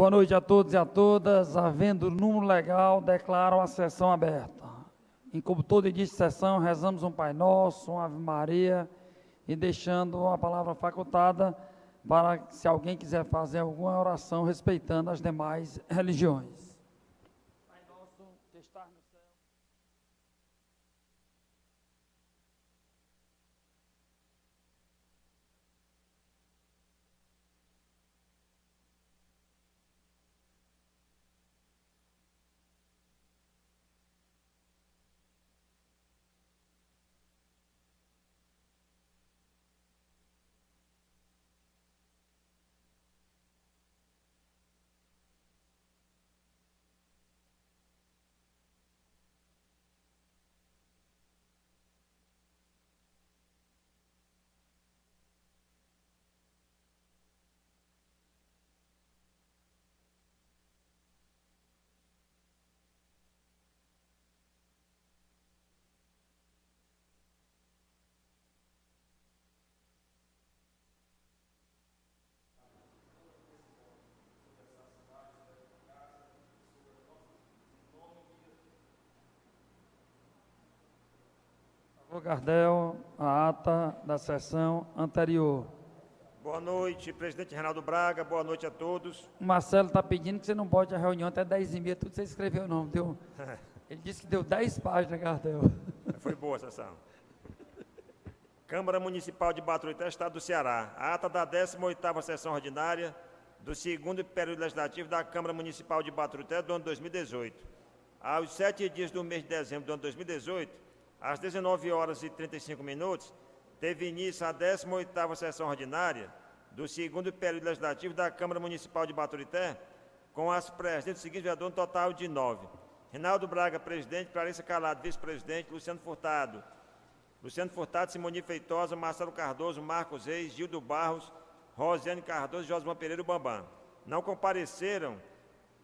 Boa noite a todos e a todas. Havendo número legal, declaro a sessão aberta. Em como todo início de sessão, rezamos um Pai Nosso, uma Ave Maria, e deixando a palavra facultada para se alguém quiser fazer alguma oração respeitando as demais religiões. Pai Nosso, que estás no céu. Gardel, a ata da sessão anterior. Boa noite, presidente Reinaldo Braga, boa noite a todos. O Marcelo está pedindo que você não bote a reunião até 10h30, tudo você escreveu não, deu. Ele disse que deu 10 páginas, Gardel. Foi boa a sessão. Câmara Municipal de Baturité, Estado do Ceará. A ata da 18ª sessão ordinária do 2º período legislativo da Câmara Municipal de Baturité do ano 2018. Aos 7 dias do mês de dezembro do ano 2018, às 19h35, teve início a 18ª sessão ordinária do 2º período legislativo da Câmara Municipal de Baturité, com as presentes dos seguintes vereadores, um total de 9. Reinaldo Braga, presidente; Clarissa Calado, vice-presidente; Luciano Furtado, Simone Feitosa, Marcelo Cardoso, Marcos Reis, Gildo Barros, Rosiane Cardoso e Josman Pereira Bambam. Não compareceram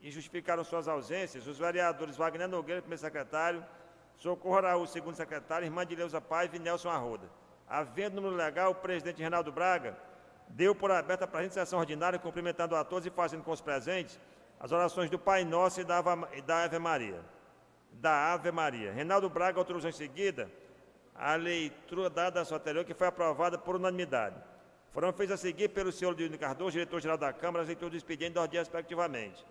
e justificaram suas ausências os vereadores Wagner Nogueira, primeiro secretário; Socorro Araújo, segundo secretário; Irmã de Leusa Paiva e Nelson Arruda. Havendo número legal, o presidente Reinaldo Braga deu por aberta a presente sessão ordinária, cumprimentando a todos e fazendo com os presentes as orações do Pai Nosso e da Ave Maria. Reinaldo Braga autorizou em seguida a leitura da sua anterior, que foi aprovada por unanimidade. Foram feitas a seguir pelo senhor Leonir Cardoso, diretor-geral da Câmara, as leituras do expediente da ordem respectivamente.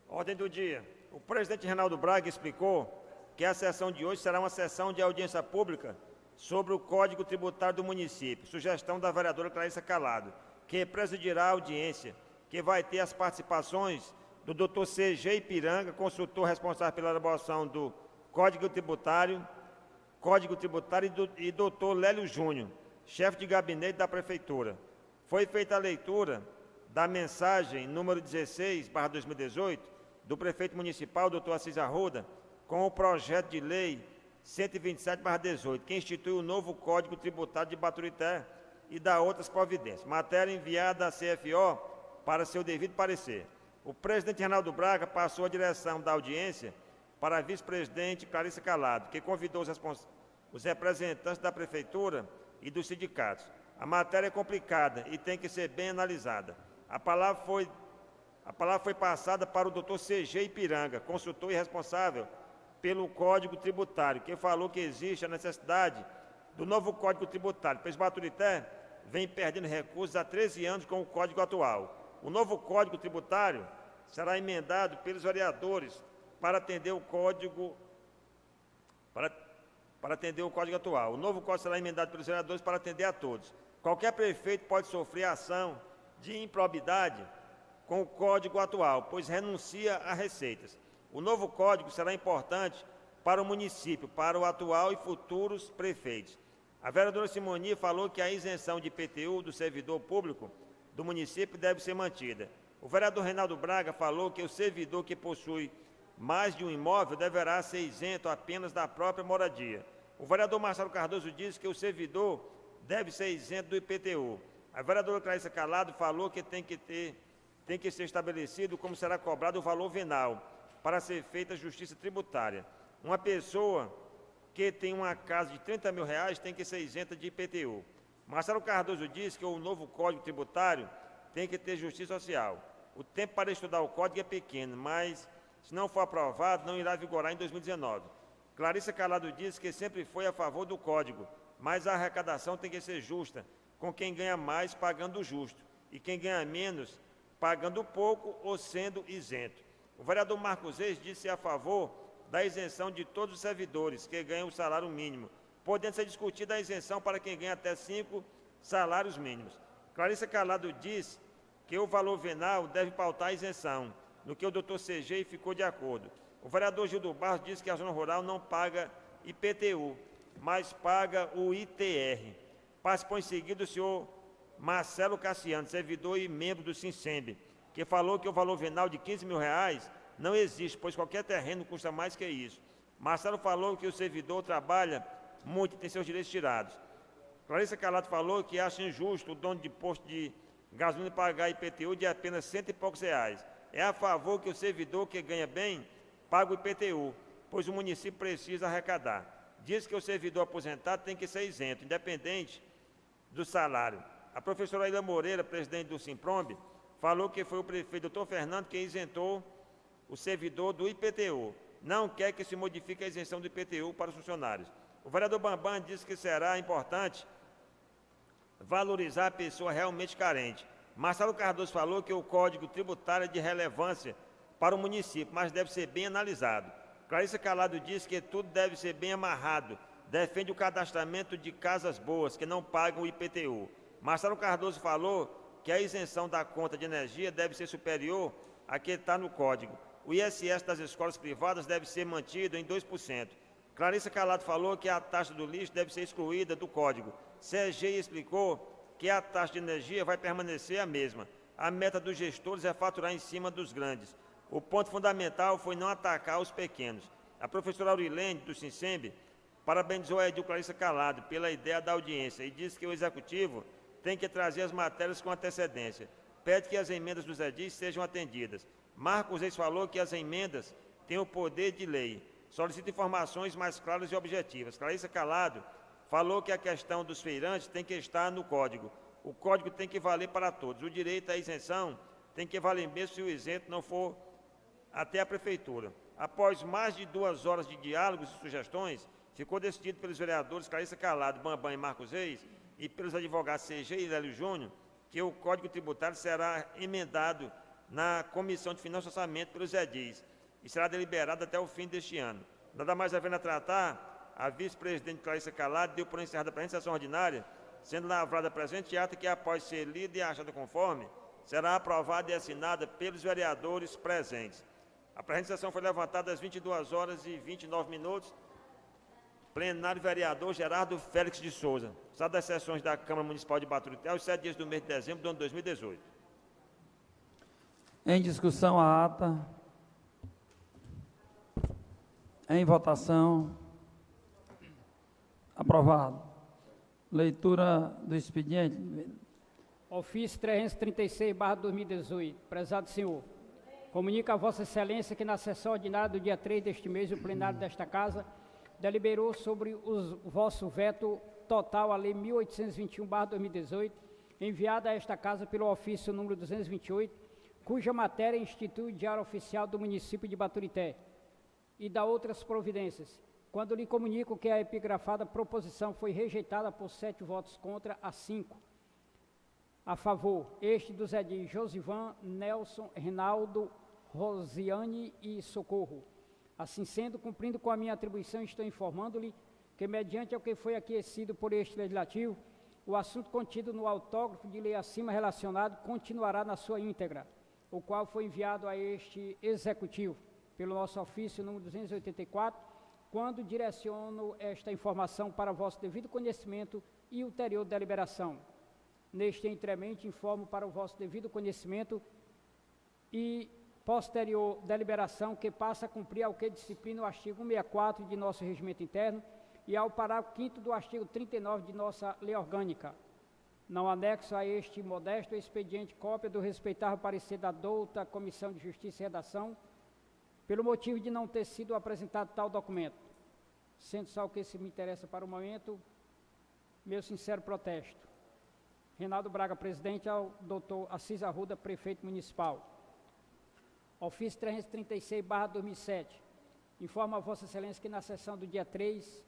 Ordem do dia. O presidente Reinaldo Braga explicou que a sessão de hoje será uma sessão de audiência pública sobre o Código Tributário do município, sugestão da vereadora Clarissa Calado, que presidirá a audiência, que vai ter as participações do Dr. C.G. Ipiranga, consultor responsável pela elaboração do Código Tributário, e Dr. Lélio Júnior, chefe de gabinete da Prefeitura. Foi feita a leitura da mensagem número 16/2018, do prefeito municipal, Dr. Assis Arruda, com o projeto de lei 127/18, que institui o novo Código Tributário de Baturité e dá outras providências. Matéria enviada à CFO para seu devido parecer. O presidente Reinaldo Braga passou a direção da audiência para a vice-presidente Clarissa Calado, que convidou os representantes da Prefeitura e dos sindicatos. A matéria é complicada e tem que ser bem analisada. A palavra foi passada para o Dr. C.G. Ipiranga, consultor e responsável pelo Código Tributário, que falou que existe a necessidade do novo Código Tributário, pois Baturité vem perdendo recursos há 13 anos com o Código atual. O novo Código Tributário será emendado pelos vereadores para atender o Código atual. O novo Código será emendado pelos vereadores para atender a todos. Qualquer prefeito pode sofrer ação de improbidade com o Código atual, pois renuncia a receitas. O novo Código será importante para o município, para o atual e futuros prefeitos. A vereadora Simone falou que a isenção de IPTU do servidor público do município deve ser mantida. O vereador Reinaldo Braga falou que o servidor que possui mais de um imóvel deverá ser isento apenas da própria moradia. O vereador Marcelo Cardoso disse que o servidor deve ser isento do IPTU. A vereadora Clarissa Calado falou que tem que ser estabelecido como será cobrado o valor venal para ser feita a justiça tributária. Uma pessoa que tem uma casa de R$30 mil tem que ser isenta de IPTU. Marcelo Cardoso disse que o novo Código Tributário tem que ter justiça social. O tempo para estudar o Código é pequeno, mas, se não for aprovado, não irá vigorar em 2019. Clarissa Calado disse que sempre foi a favor do Código, mas a arrecadação tem que ser justa, com quem ganha mais pagando o justo, e quem ganha menos pagando pouco ou sendo isento. O vereador Marcos Reis disse a favor da isenção de todos os servidores que ganham o salário mínimo, podendo ser discutida a isenção para quem ganha até 5 salários mínimos. Clarissa Calado disse que o valor venal deve pautar a isenção, no que o doutor CG ficou de acordo. O vereador Gildo Barros disse que a zona rural não paga IPTU, mas paga o ITR. Participou em seguida o senhor Marcelo Cassiano, servidor e membro do Sincemb, que falou que o valor venal de R$15 mil não existe, pois qualquer terreno custa mais que isso. Marcelo falou que o servidor trabalha muito e tem seus direitos tirados. Clarissa Calado falou que acha injusto o dono de posto de gasolina pagar IPTU de apenas R$100 e poucos. É a favor que o servidor que ganha bem paga o IPTU, pois o município precisa arrecadar. Diz que o servidor aposentado tem que ser isento, independente do salário. A professora Aida Moreira, presidente do Simpromb, falou que foi o prefeito Dr. Fernando quem isentou o servidor do IPTU. Não quer que se modifique a isenção do IPTU para os funcionários. O vereador Bambam disse que será importante valorizar a pessoa realmente carente. Marcelo Cardoso falou que o Código Tributário é de relevância para o município, mas deve ser bem analisado. Clarissa Calado disse que tudo deve ser bem amarrado. Defende o cadastramento de casas boas, que não pagam o IPTU. Marcelo Cardoso falou que a isenção da conta de energia deve ser superior à que está no Código. O ISS das escolas privadas deve ser mantido em 2%. Clarissa Calado falou que a taxa do lixo deve ser excluída do Código. CG explicou que a taxa de energia vai permanecer a mesma. A meta dos gestores é faturar em cima dos grandes. O ponto fundamental foi não atacar os pequenos. A professora Aurilene, do Sincemb, parabenizou a Edil Clarissa Calado pela ideia da audiência e disse que o Executivo tem que trazer as matérias com antecedência. Pede que as emendas dos edis sejam atendidas. Marcos Reis falou que as emendas têm o poder de lei. Solicita informações mais claras e objetivas. Clarissa Calado falou que a questão dos feirantes tem que estar no Código. O Código tem que valer para todos. O direito à isenção tem que valer mesmo se o isento não for até a Prefeitura. Após mais de 2 horas de diálogos e sugestões, ficou decidido pelos vereadores Clarissa Calado, Bambam e Marcos Reis e pelos advogados CG e Lélio Júnior que o Código Tributário será emendado na Comissão de Finanças e Orçamento pelos edis e será deliberado até o fim deste ano. Nada mais havendo a tratar, a vice-presidente Clarissa Calado deu por encerrada a presente sessão ordinária, sendo lavrada a presente ata que, após ser lida e achada conforme, será aprovada e assinada pelos vereadores presentes. A presente sessão foi levantada às 22 horas e 29 minutos. Plenário vereador Gerardo Félix de Souza. Sala das sessões da Câmara Municipal de Baturité, aos 7 dias do mês de dezembro do ano 2018. Em discussão a ata. Em votação. Aprovado. Leitura do expediente. Ofício 336/2018. Prezado senhor, comunica a Vossa Excelência que na sessão ordinária do dia 3 deste mês, o plenário desta Casa deliberou sobre o vosso veto total à Lei 1821/2018, enviada a esta Casa pelo ofício número 228, cuja matéria institui o Diário Oficial do município de Baturité, e da outras providências, quando lhe comunico que a epigrafada proposição foi rejeitada por 7 votos contra a 5. A favor, este dos edis Josivan, Nelson, Reinaldo, Rosiane e Socorro. Assim sendo, cumprindo com a minha atribuição, estou informando-lhe que, mediante ao que foi aquecido por este Legislativo, o assunto contido no autógrafo de lei acima relacionado continuará na sua íntegra, o qual foi enviado a este Executivo, pelo nosso ofício número 284, quando direciono esta informação para vosso devido conhecimento e ulterior deliberação. Neste entremente, informo para o vosso devido conhecimento e posterior deliberação que passa a cumprir ao que disciplina o artigo 164 de nosso regimento interno e ao parágrafo 5º do artigo 39 de nossa lei orgânica. Não anexo a este modesto expediente cópia do respeitável parecer da douta Comissão de Justiça e Redação, pelo motivo de não ter sido apresentado tal documento. Sendo só o que se me interessa para o momento, meu sincero protesto. Reinaldo Braga, presidente, ao doutor Assis Arruda, prefeito municipal. Ofício 336/2007. Informa a Vossa Excelência que na sessão do dia 3,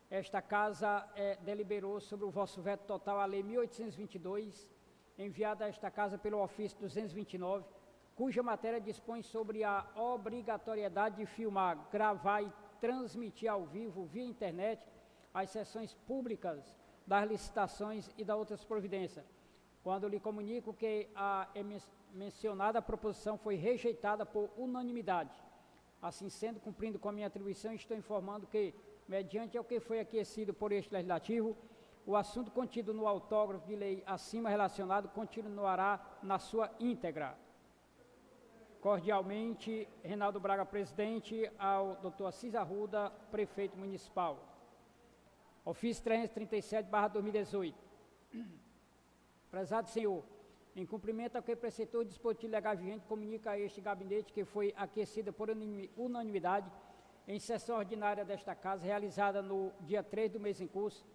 esta Casa deliberou sobre o vosso veto total à Lei 1822, enviada a esta Casa pelo ofício 229, cuja matéria dispõe sobre a obrigatoriedade de filmar, gravar e transmitir ao vivo, via internet, as sessões públicas das licitações e das outras providências. Quando lhe comunico que a mencionada proposição foi rejeitada por unanimidade. Assim sendo, cumprindo com a minha atribuição, estou informando que, mediante ao que foi aquecido por este Legislativo, o assunto contido no autógrafo de lei acima relacionado continuará na sua íntegra. Cordialmente, Reinaldo Braga, presidente, ao doutor Assis Arruda, prefeito municipal. Ofício 337/2018. Prezado senhor, em cumprimento ao que preceptor o dispositivo legal vigente, comunica a este gabinete que foi aquecida por unanimidade em sessão ordinária desta Casa, realizada no dia 3 do mês em curso,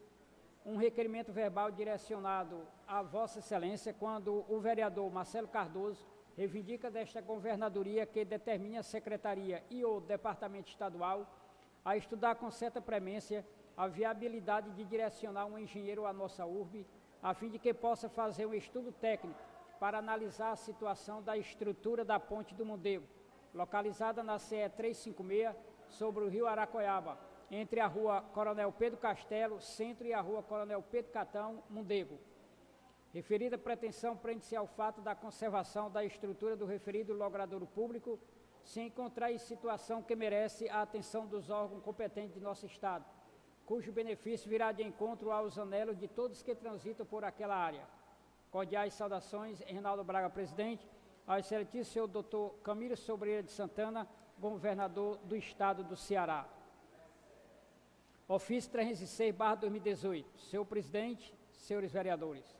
um requerimento verbal direcionado a Vossa Excelência, quando o vereador Marcelo Cardoso reivindica desta governadoria que determine a Secretaria e o Departamento Estadual a estudar com certa premência a viabilidade de direcionar um engenheiro à nossa urbe, a fim de que possa fazer um estudo técnico para analisar a situação da estrutura da Ponte do Mondego, localizada na CE 356, sobre o rio Aracoiaba, entre a rua Coronel Pedro Castelo, Centro, e a rua Coronel Pedro Catão, Mondego. Referida pretensão prende-se ao fato da conservação da estrutura do referido logradouro público, se encontrar em situação que merece a atenção dos órgãos competentes de nosso Estado, cujo benefício virá de encontro aos anelos de todos que transitam por aquela área. Cordiais saudações, Reinaldo Braga, presidente, ao excelentíssimo senhor doutor Camilo Sobreira de Santana, governador do Estado do Ceará. Ofício 306/2018. Senhor presidente, senhores vereadores,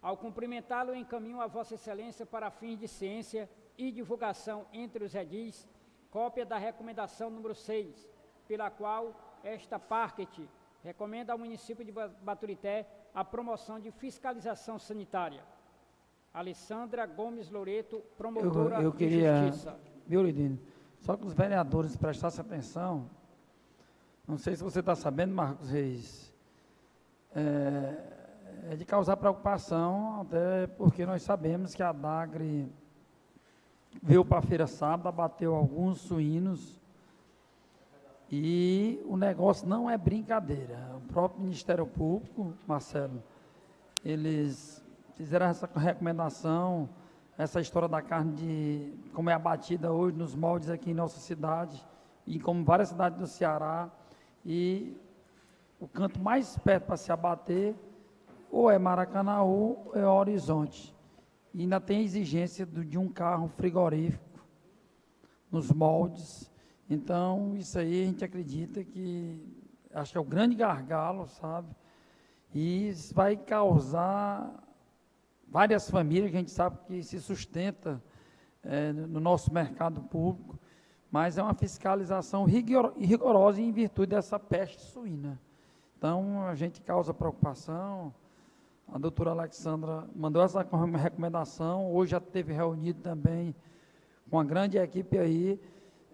ao cumprimentá-lo, encaminho a Vossa Excelência para fins de ciência e divulgação entre os edis, cópia da recomendação número 6, pela qual esta Parquet recomenda ao município de Baturité a promoção de fiscalização sanitária. Alessandra Gomes Loreto, promotora eu queria, de Justiça. Viu, Lidino? Só que os vereadores prestassem atenção, não sei se você está sabendo, Marcos Reis, é de causar preocupação, até porque nós sabemos que a Dagre veio para a feira sábado, abateu alguns suínos, e o negócio não é brincadeira. O próprio Ministério Público, Marcelo, eles fizeram essa recomendação, essa história da carne de como é abatida hoje nos moldes aqui em nossa cidade, e como várias cidades do Ceará, e o canto mais perto para se abater ou é Maracanaú ou é Horizonte. E ainda tem a exigência de um carro frigorífico nos moldes. Então, isso aí a gente acredita que, acho que é o grande gargalo, sabe? E isso vai causar várias famílias que a gente sabe que se sustenta no nosso mercado público, mas é uma fiscalização rigorosa em virtude dessa peste suína. Então, a gente causa preocupação. A doutora Alexandra mandou essa recomendação, hoje já teve reunido também com a grande equipe aí.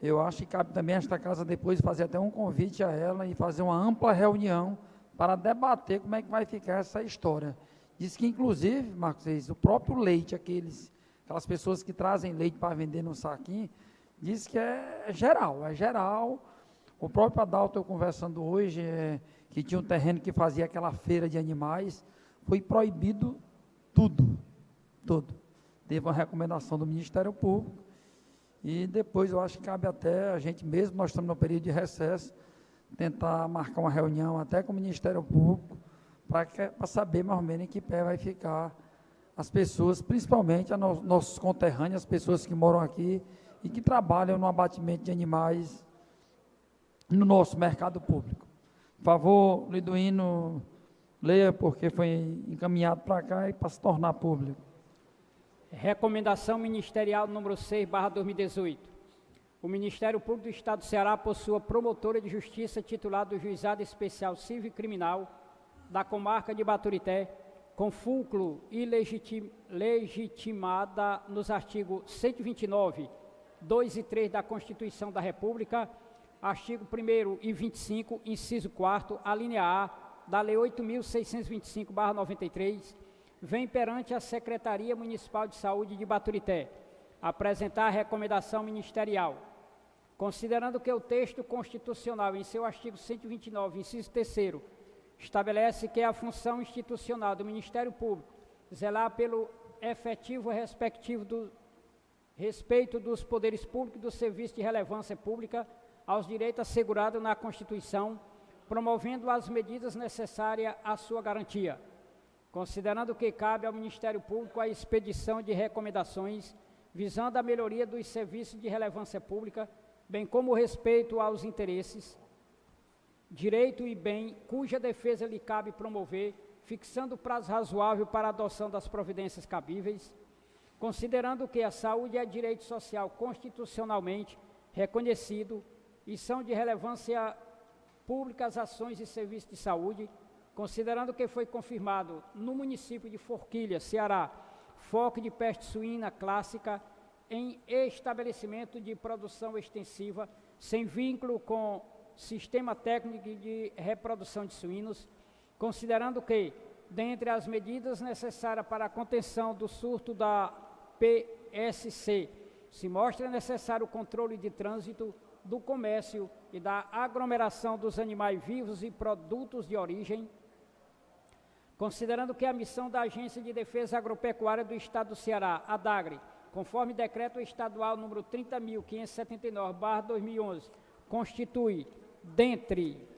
Eu acho que cabe também esta casa depois fazer até um convite a ela e fazer uma ampla reunião para debater como é que vai ficar essa história. Diz que, inclusive, Marcos Reis, o próprio leite, aquelas pessoas que trazem leite para vender no saquinho, diz que é geral. O próprio Adalto, eu conversando hoje, que tinha um terreno que fazia aquela feira de animais, foi proibido tudo. Teve uma recomendação do Ministério Público, e depois eu acho que cabe até a gente mesmo, nós estamos no período de recesso, tentar marcar uma reunião até com o Ministério Público, para saber mais ou menos em que pé vai ficar as pessoas, principalmente nossos conterrâneos, as pessoas que moram aqui e que trabalham no abatimento de animais no nosso mercado público. Por favor, Liduíno, leia, porque foi encaminhado para cá e para se tornar público. Recomendação ministerial número 6/2018. O Ministério Público do Estado do Ceará, por sua promotora de justiça titular do Juizado Especial Civil e Criminal da comarca de Baturité, com fulcro legitimada nos artigos 129, 2 e 3 da Constituição da República, artigo 1º e 25, inciso 4º, a linha A da Lei 8.625/93, vem perante a Secretaria Municipal de Saúde de Baturité apresentar a recomendação ministerial. Considerando que o texto constitucional, em seu artigo 129, inciso 3º, estabelece que é a função institucional do Ministério Público zelar pelo efetivo respeito dos poderes públicos e do serviço de relevância pública aos direitos assegurados na Constituição, promovendo as medidas necessárias à sua garantia. Considerando que cabe ao Ministério Público a expedição de recomendações visando a melhoria dos serviços de relevância pública, bem como o respeito aos interesses, direito e bem cuja defesa lhe cabe promover, fixando prazo razoável para a adoção das providências cabíveis, considerando que a saúde é direito social constitucionalmente reconhecido e são de relevância pública as ações e serviços de saúde, considerando que foi confirmado no município de Forquilha, Ceará, foco de peste suína clássica em estabelecimento de produção extensiva, sem vínculo com sistema técnico de reprodução de suínos, considerando que, dentre as medidas necessárias para a contenção do surto da PSC, se mostra necessário o controle de trânsito, do comércio e da aglomeração dos animais vivos e produtos de origem, considerando que a missão da Agência de Defesa Agropecuária do Estado do Ceará, ADAGRE, conforme decreto estadual número 30.579/2011, constitui, dentre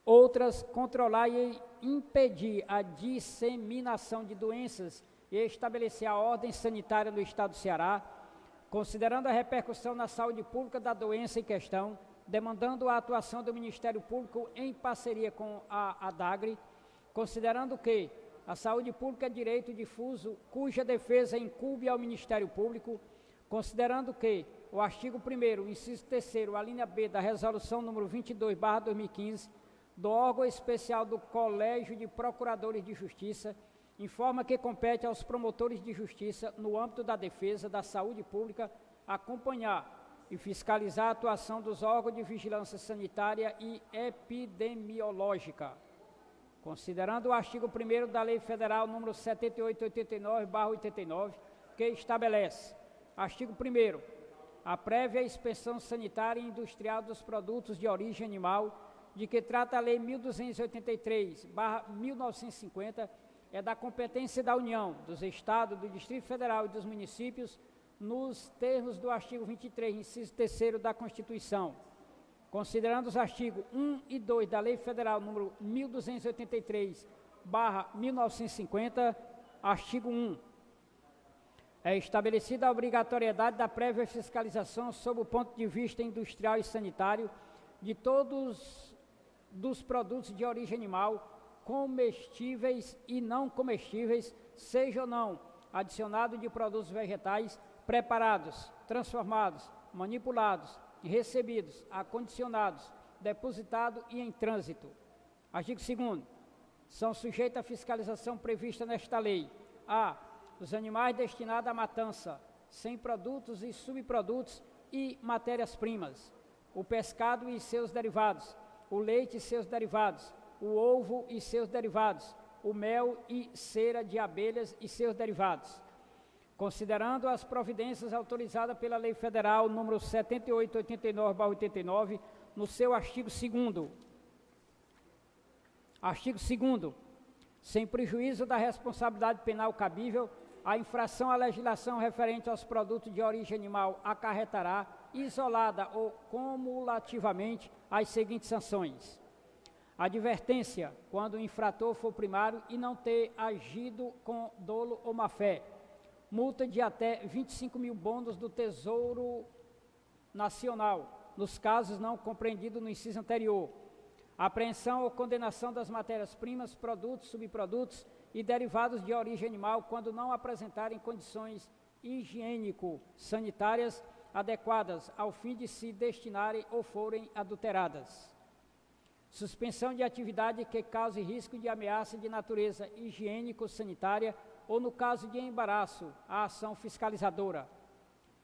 outras, controlar e impedir a disseminação de doenças e estabelecer a ordem sanitária no Estado do Ceará, considerando a repercussão na saúde pública da doença em questão, demandando a atuação do Ministério Público em parceria com a ADAGRE, considerando que a saúde pública é direito difuso, cuja defesa incumbe ao Ministério Público, considerando que o artigo 1º, inciso 3º, a linha B da Resolução número 22/2015, do órgão especial do Colégio de Procuradores de Justiça, informa que compete aos promotores de justiça, no âmbito da defesa da saúde pública, acompanhar e fiscalizar a atuação dos órgãos de vigilância sanitária e epidemiológica. Considerando o artigo 1º da Lei Federal número 7889/89, que estabelece, artigo 1º, a prévia inspeção sanitária e industrial dos produtos de origem animal, de que trata a Lei 1283/1950, é da competência da União, dos Estados, do Distrito Federal e dos municípios, nos termos do artigo 23, inciso 3º da Constituição. Considerando os artigos 1 e 2 da Lei Federal número 1283/1950, artigo 1, é estabelecida a obrigatoriedade da prévia fiscalização sob o ponto de vista industrial e sanitário de todos dos produtos de origem animal, comestíveis e não comestíveis, seja ou não adicionado de produtos vegetais preparados, transformados, manipulados, recebidos, acondicionados, depositados e em trânsito. Artigo 2º. São sujeitos à fiscalização prevista nesta lei: a. os animais destinados à matança, sem produtos e subprodutos e matérias-primas, o pescado e seus derivados, o leite e seus derivados, o ovo e seus derivados, o mel e cera de abelhas e seus derivados. Considerando as providências autorizadas pela Lei Federal número 7889/89, no seu artigo 2º. Artigo 2º. Sem prejuízo da responsabilidade penal cabível, a infração à legislação referente aos produtos de origem animal acarretará, isolada ou cumulativamente, as seguintes sanções: advertência, quando o infrator for primário e não ter agido com dolo ou má-fé; multa de até 25.000 bônus do Tesouro Nacional, nos casos não compreendidos no inciso anterior; apreensão ou condenação das matérias-primas, produtos, subprodutos e derivados de origem animal quando não apresentarem condições higiênico-sanitárias adequadas ao fim de se destinarem ou forem adulteradas. suspensão de atividade que cause risco de ameaça de natureza higiênico-sanitária ou, no caso de embaraço, a ação fiscalizadora.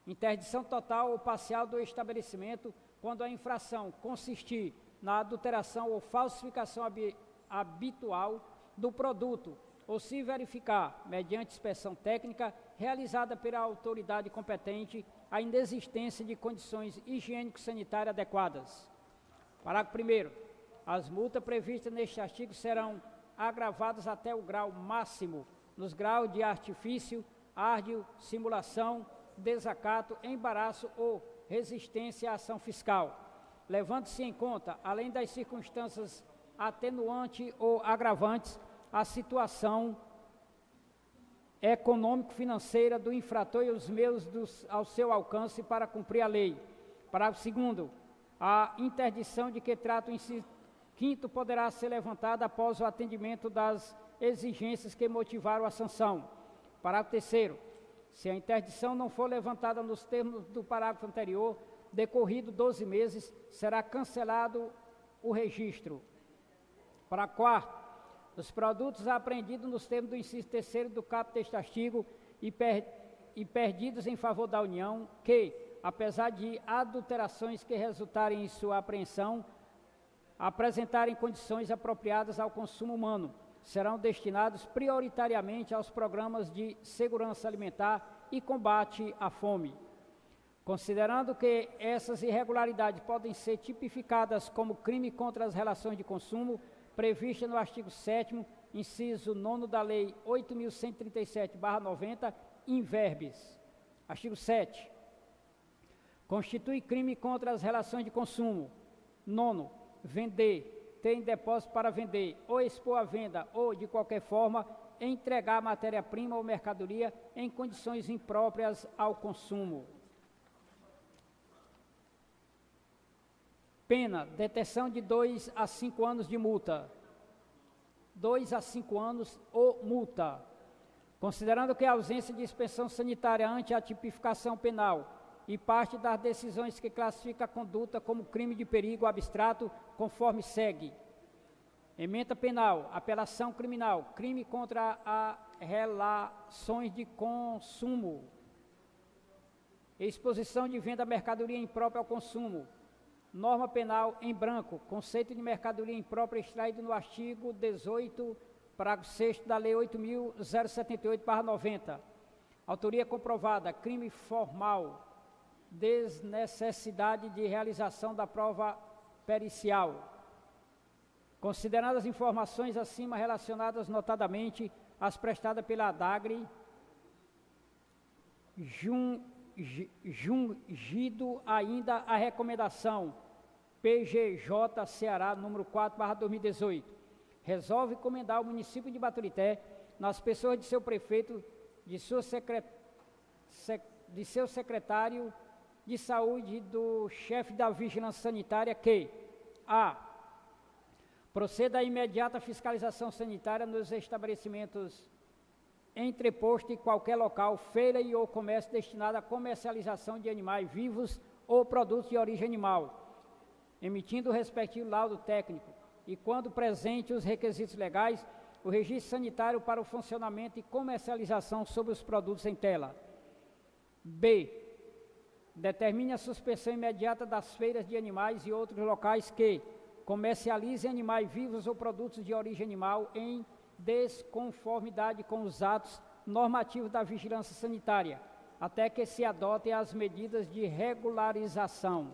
Interdição total ou parcial do estabelecimento quando a infração consistir na adulteração ou falsificação habitual do produto ou se verificar, mediante inspeção técnica realizada pela autoridade competente, a inexistência de condições higiênico-sanitárias adequadas. Parágrafo 1º. As multas previstas neste artigo serão agravadas até o grau máximo nos graus de artifício, árdio, simulação, desacato, embaraço ou resistência à ação fiscal, levando-se em conta, além das circunstâncias atenuantes ou agravantes, a situação econômico-financeira do infrator e os meios ao seu alcance para cumprir a lei. Parágrafo 2º. A interdição de que trata o inciso 5º poderá ser levantada após o atendimento das exigências que motivaram a sanção. Parágrafo 3º. Se a interdição não for levantada nos termos do parágrafo anterior, decorrido 12 meses, será cancelado o registro. Parágrafo 4º. Os produtos apreendidos nos termos do inciso 3º do caput deste artigo e perdidos em favor da União, que, apesar de adulterações que resultarem em sua apreensão, apresentarem condições apropriadas ao consumo humano, serão destinados prioritariamente aos programas de segurança alimentar e combate à fome. Considerando que essas irregularidades podem ser tipificadas como crime contra as relações de consumo, prevista no artigo 7º, inciso 9º da Lei 8.137/90, in verbis. Artigo 7. Constitui crime contra as relações de consumo. 9º. Vender, ter em depósito para vender, ou expor à venda, ou, de qualquer forma, entregar matéria-prima ou mercadoria em condições impróprias ao consumo. Pena, detenção de 2 a 5 anos de multa. 2 a 5 anos ou multa. Considerando que a ausência de inspeção sanitária ante a tipificação penal e parte das decisões que classifica a conduta como crime de perigo abstrato, conforme segue. Ementa penal, apelação criminal, crime contra as relações de consumo, exposição de venda mercadoria imprópria ao consumo. Norma penal em branco, conceito de mercadoria imprópria extraído no artigo 18, parágrafo 6º da Lei 8.078/90. Autoria comprovada, crime formal, desnecessidade de realização da prova pericial. Consideradas as informações acima relacionadas notadamente as prestadas pela ADAGRE, jungido ainda a recomendação PGJ Ceará, número 4/2018, resolve encomendar ao município de Baturité, nas pessoas de seu prefeito, de seu secretário de saúde e do chefe da vigilância sanitária, que a. Proceda à imediata fiscalização sanitária nos estabelecimentos entreposto em qualquer local, feira e ou comércio destinado à comercialização de animais vivos ou produtos de origem animal, emitindo o respectivo laudo técnico e, quando presente os requisitos legais, o registro sanitário para o funcionamento e comercialização sobre os produtos em tela. B. Determine a suspensão imediata das feiras de animais e outros locais que comercializem animais vivos ou produtos de origem animal em desconformidade com os atos normativos da vigilância sanitária, até que se adotem as medidas de regularização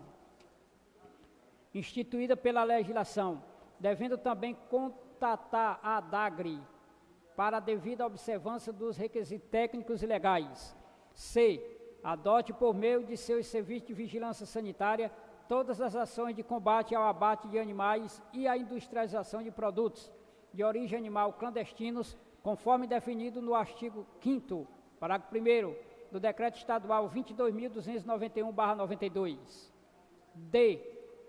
instituída pela legislação, devendo também contatar a ADAGRE para a devida observância dos requisitos técnicos e legais. C. Adote por meio de seus serviços de vigilância sanitária todas as ações de combate ao abate de animais e à industrialização de produtos de origem animal clandestinos, conforme definido no artigo 5º, parágrafo 1º, do Decreto Estadual 22.291/92. D.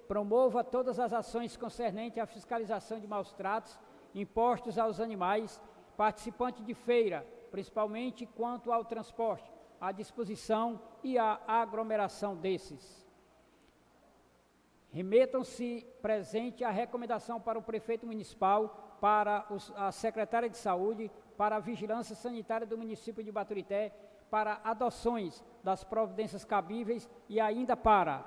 Promova todas as ações concernentes à fiscalização de maus-tratos impostos aos animais participantes de feira, principalmente quanto ao transporte, à disposição e à aglomeração desses. Remetam-se presente a recomendação para o prefeito municipal, para a secretária de saúde, para a vigilância sanitária do município de Baturité, para adoções das providências cabíveis e ainda para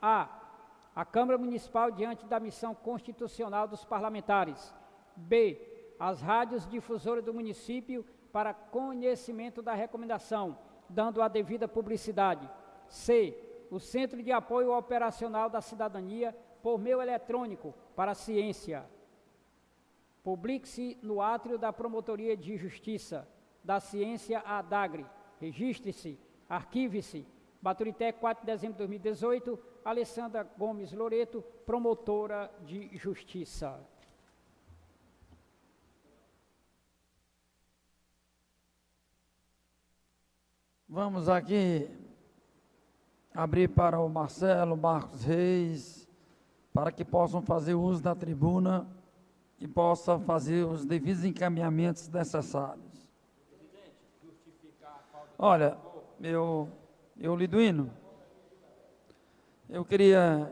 a Câmara Municipal diante da missão constitucional dos parlamentares. B, as rádios difusoras do município para conhecimento da recomendação, dando a devida publicidade. C, o Centro de Apoio Operacional da Cidadania por meio eletrônico para a ciência. Publique-se no átrio da Promotoria de Justiça da Ciência ADAGRE. Registre-se, arquive-se. Baturité, 4 de dezembro de 2018, Alessandra Gomes Loreto, promotora de Justiça. Vamos aqui abrir para o Marcelo, Marcos Reis, para que possam fazer uso da tribuna e possa fazer os devidos encaminhamentos necessários. Olha, eu Liduíno, eu queria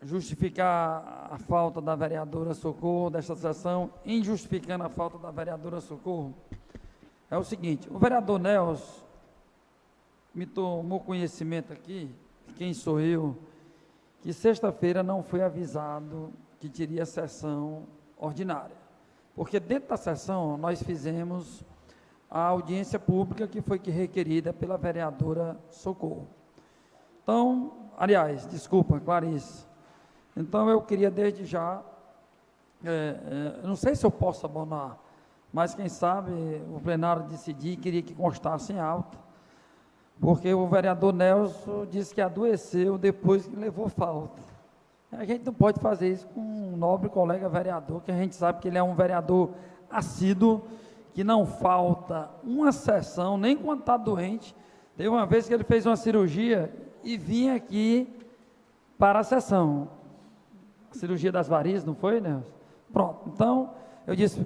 justificar a falta da vereadora Socorro desta sessão. Em justificando a falta da vereadora Socorro, é o seguinte: o vereador Nelson me tomou conhecimento aqui, quem sou eu, que sexta-feira não foi avisado que teria sessão ordinária, porque dentro da sessão nós fizemos a audiência pública que foi requerida pela vereadora Socorro. Então, aliás, desculpa, Clarice, então eu queria desde já, não sei se eu posso abonar, mas quem sabe o plenário decidir, queria que constasse em alta, porque o vereador Nelson disse que adoeceu depois que levou falta. A gente não pode fazer isso com um nobre colega vereador, que a gente sabe que ele é um vereador assíduo, que não falta uma sessão, nem quando está doente. Teve uma vez que ele fez uma cirurgia e vinha aqui para a sessão. Cirurgia das varizes, não foi, Nelson? Pronto, então, eu disse,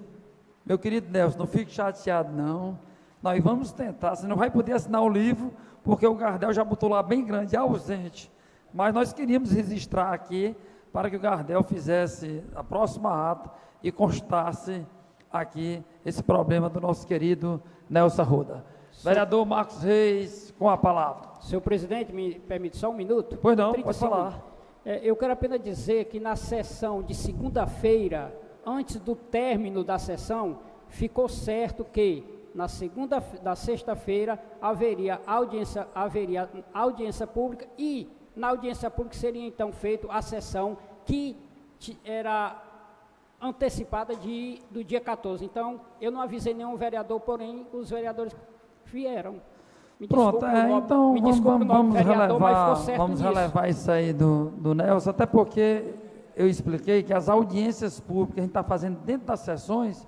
meu querido Nelson, não fique chateado não, nós vamos tentar, você não vai poder assinar o livro, porque o Gardel já botou lá bem grande, ausente, mas nós queríamos registrar aqui, para que o Gardel fizesse a próxima ata e constasse aqui esse problema do nosso querido Nelson Arruda. Vereador Marcos Reis, com a palavra. Senhor presidente, me permite só um minuto? Pois não, pode falar. Eu quero apenas dizer que na sessão de segunda-feira, antes do término da sessão, ficou certo que na sexta-feira haveria audiência pública e na audiência pública seria então feita a sessão que era antecipada do dia 14. Então, eu não avisei nenhum vereador, porém os vereadores vieram. Pronto, então vamos relevar isso aí do Nelson, até porque eu expliquei que as audiências públicas a gente está fazendo dentro das sessões,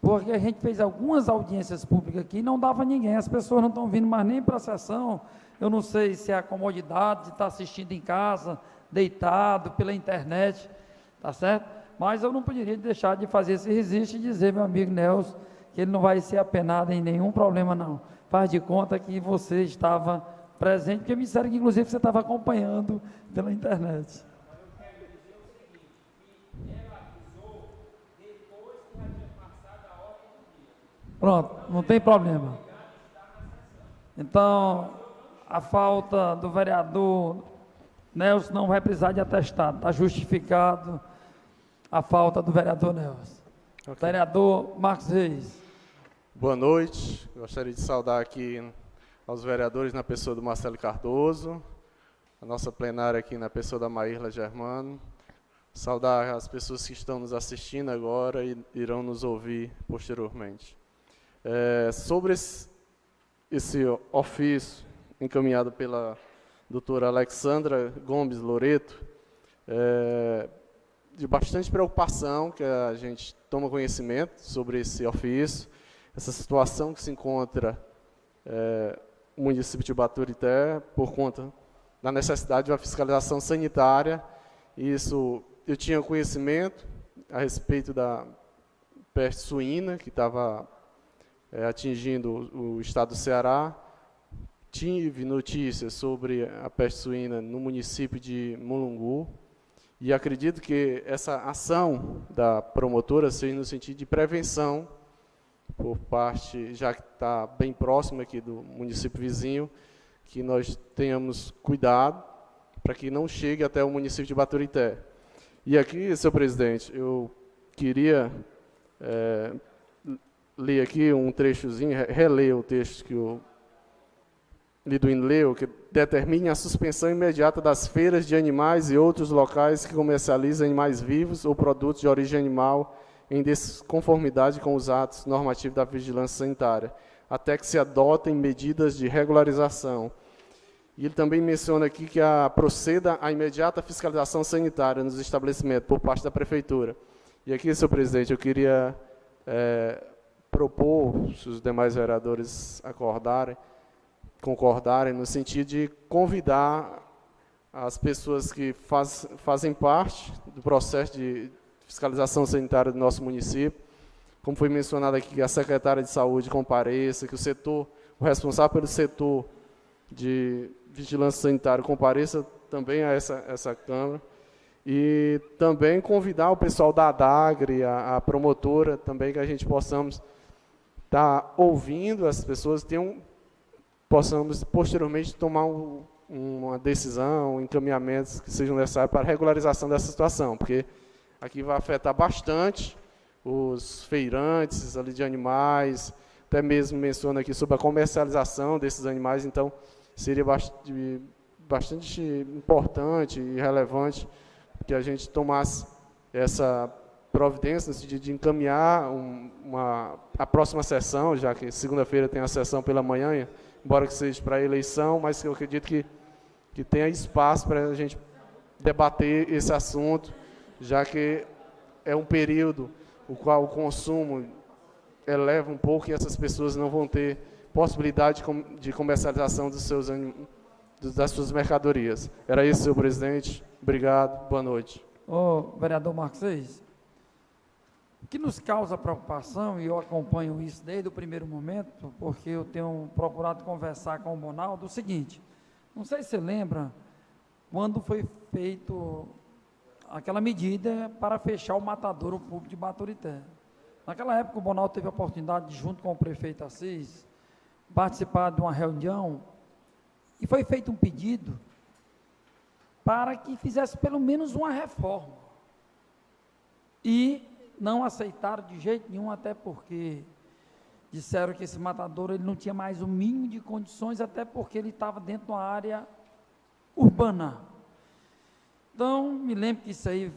porque a gente fez algumas audiências públicas aqui e não dava ninguém, as pessoas não estão vindo mais nem para a sessão. Eu não sei se é a comodidade de estar assistindo em casa, deitado, pela internet, tá certo? Mas eu não poderia deixar de fazer esse registro e dizer, meu amigo Nelson, que ele não vai ser apenado em nenhum problema não. Faz de conta que você estava presente, porque me disseram que inclusive você estava acompanhando pela internet. Pronto, não tem problema. Então, a falta do vereador Nelson não vai precisar de atestado, está justificado a falta do vereador Nelson. Okay. Vereador Marcos Reis. Boa noite, gostaria de saudar aqui aos vereadores na pessoa do Marcelo Cardoso, a nossa plenária aqui na pessoa da Maírla Germano, saudar as pessoas que estão nos assistindo agora e irão nos ouvir posteriormente. Sobre esse ofício encaminhado pela doutora Alexandra Gomes Loreto, de bastante preocupação que a gente toma conhecimento sobre esse ofício, essa situação que se encontra no município de Baturité, por conta da necessidade de uma fiscalização sanitária. Isso, eu tinha conhecimento a respeito da peste suína, que estava atingindo o estado do Ceará. Tive notícias sobre a peste suína no município de Mulungu, E acredito que essa ação da promotora seja no sentido de prevenção, por parte, já que está bem próximo aqui do município vizinho, que nós tenhamos cuidado para que não chegue até o município de Baturité. E aqui, senhor presidente, eu queria ler aqui um trechozinho, reler o texto que o Liduíno leu, que determine a suspensão imediata das feiras de animais e outros locais que comercializam animais vivos ou produtos de origem animal em desconformidade com os atos normativos da vigilância sanitária, até que se adotem medidas de regularização. E ele também menciona aqui que proceda a imediata fiscalização sanitária nos estabelecimentos por parte da Prefeitura. E aqui, senhor presidente, eu queria propor, se os demais vereadores concordarem, no sentido de convidar as pessoas que fazem parte do processo de fiscalização sanitária do nosso município, como foi mencionado aqui, que a secretária de saúde compareça, que o responsável pelo setor de vigilância sanitária compareça também a essa Câmara, e também convidar o pessoal da ADAGRE, a promotora, também que a gente possamos estar ouvindo as pessoas, possamos posteriormente tomar uma decisão, encaminhamentos que sejam necessários para a regularização dessa situação, porque aqui vai afetar bastante os feirantes ali de animais, até mesmo menciona aqui sobre a comercialização desses animais, então seria bastante importante e relevante que a gente tomasse essa providência, no sentido de encaminhar a próxima sessão, já que segunda-feira tem a sessão pela manhã, embora que seja para a eleição, mas eu acredito que tenha espaço para a gente debater esse assunto, já que é um período o qual o consumo eleva um pouco e essas pessoas não vão ter possibilidade de comercialização das suas mercadorias. Era isso, senhor presidente. Obrigado. Boa noite. Vereador Marcos Reis, o que nos causa preocupação, e eu acompanho isso desde o primeiro momento, porque eu tenho procurado conversar com o Bonaldo, o seguinte, não sei se você lembra, quando foi feito aquela medida para fechar o matadouro público de Baturité. Naquela época, o Bonaldo teve a oportunidade, junto com o prefeito Assis, participar de uma reunião, e foi feito um pedido para que fizesse pelo menos uma reforma. E não aceitaram de jeito nenhum, até porque disseram que esse matadouro ele não tinha mais o mínimo de condições, até porque ele estava dentro de uma área urbana. Então, me lembro que isso aí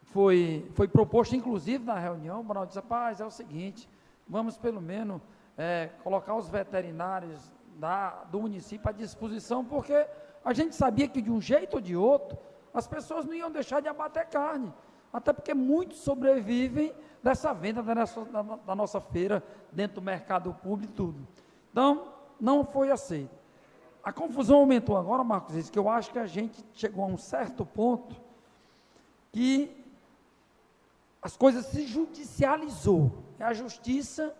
foi proposto, inclusive, na reunião. O Bonaldo disse: rapaz, é o seguinte, vamos pelo menos colocar os veterinários do município à disposição, porque a gente sabia que de um jeito ou de outro, as pessoas não iam deixar de abater carne, até porque muitos sobrevivem dessa venda da nossa feira, dentro do mercado público e tudo. Então, não foi aceito. A confusão aumentou agora, Marcos Reis, que eu acho que a gente chegou a um certo ponto que as coisas se judicializou. É a justiça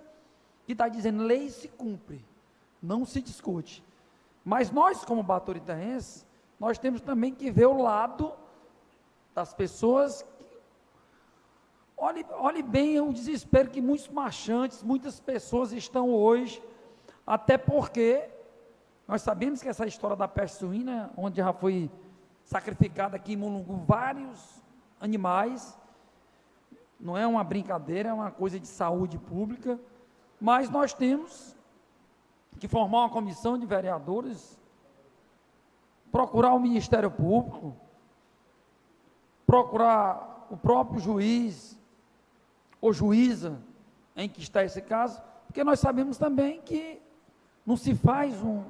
que está dizendo, lei se cumpre, não se discute. Mas nós, como baturitaenses, nós temos também que ver o lado das pessoas. Olhe bem o desespero que muitos marchantes, muitas pessoas estão hoje, até porque nós sabemos que essa história da peste suína, onde já foi sacrificado aqui em Mulungu vários animais, não é uma brincadeira, é uma coisa de saúde pública, mas nós temos que formar uma comissão de vereadores, procurar o Ministério Público, procurar o próprio juiz ou juíza em que está esse caso, porque nós sabemos também que não se faz um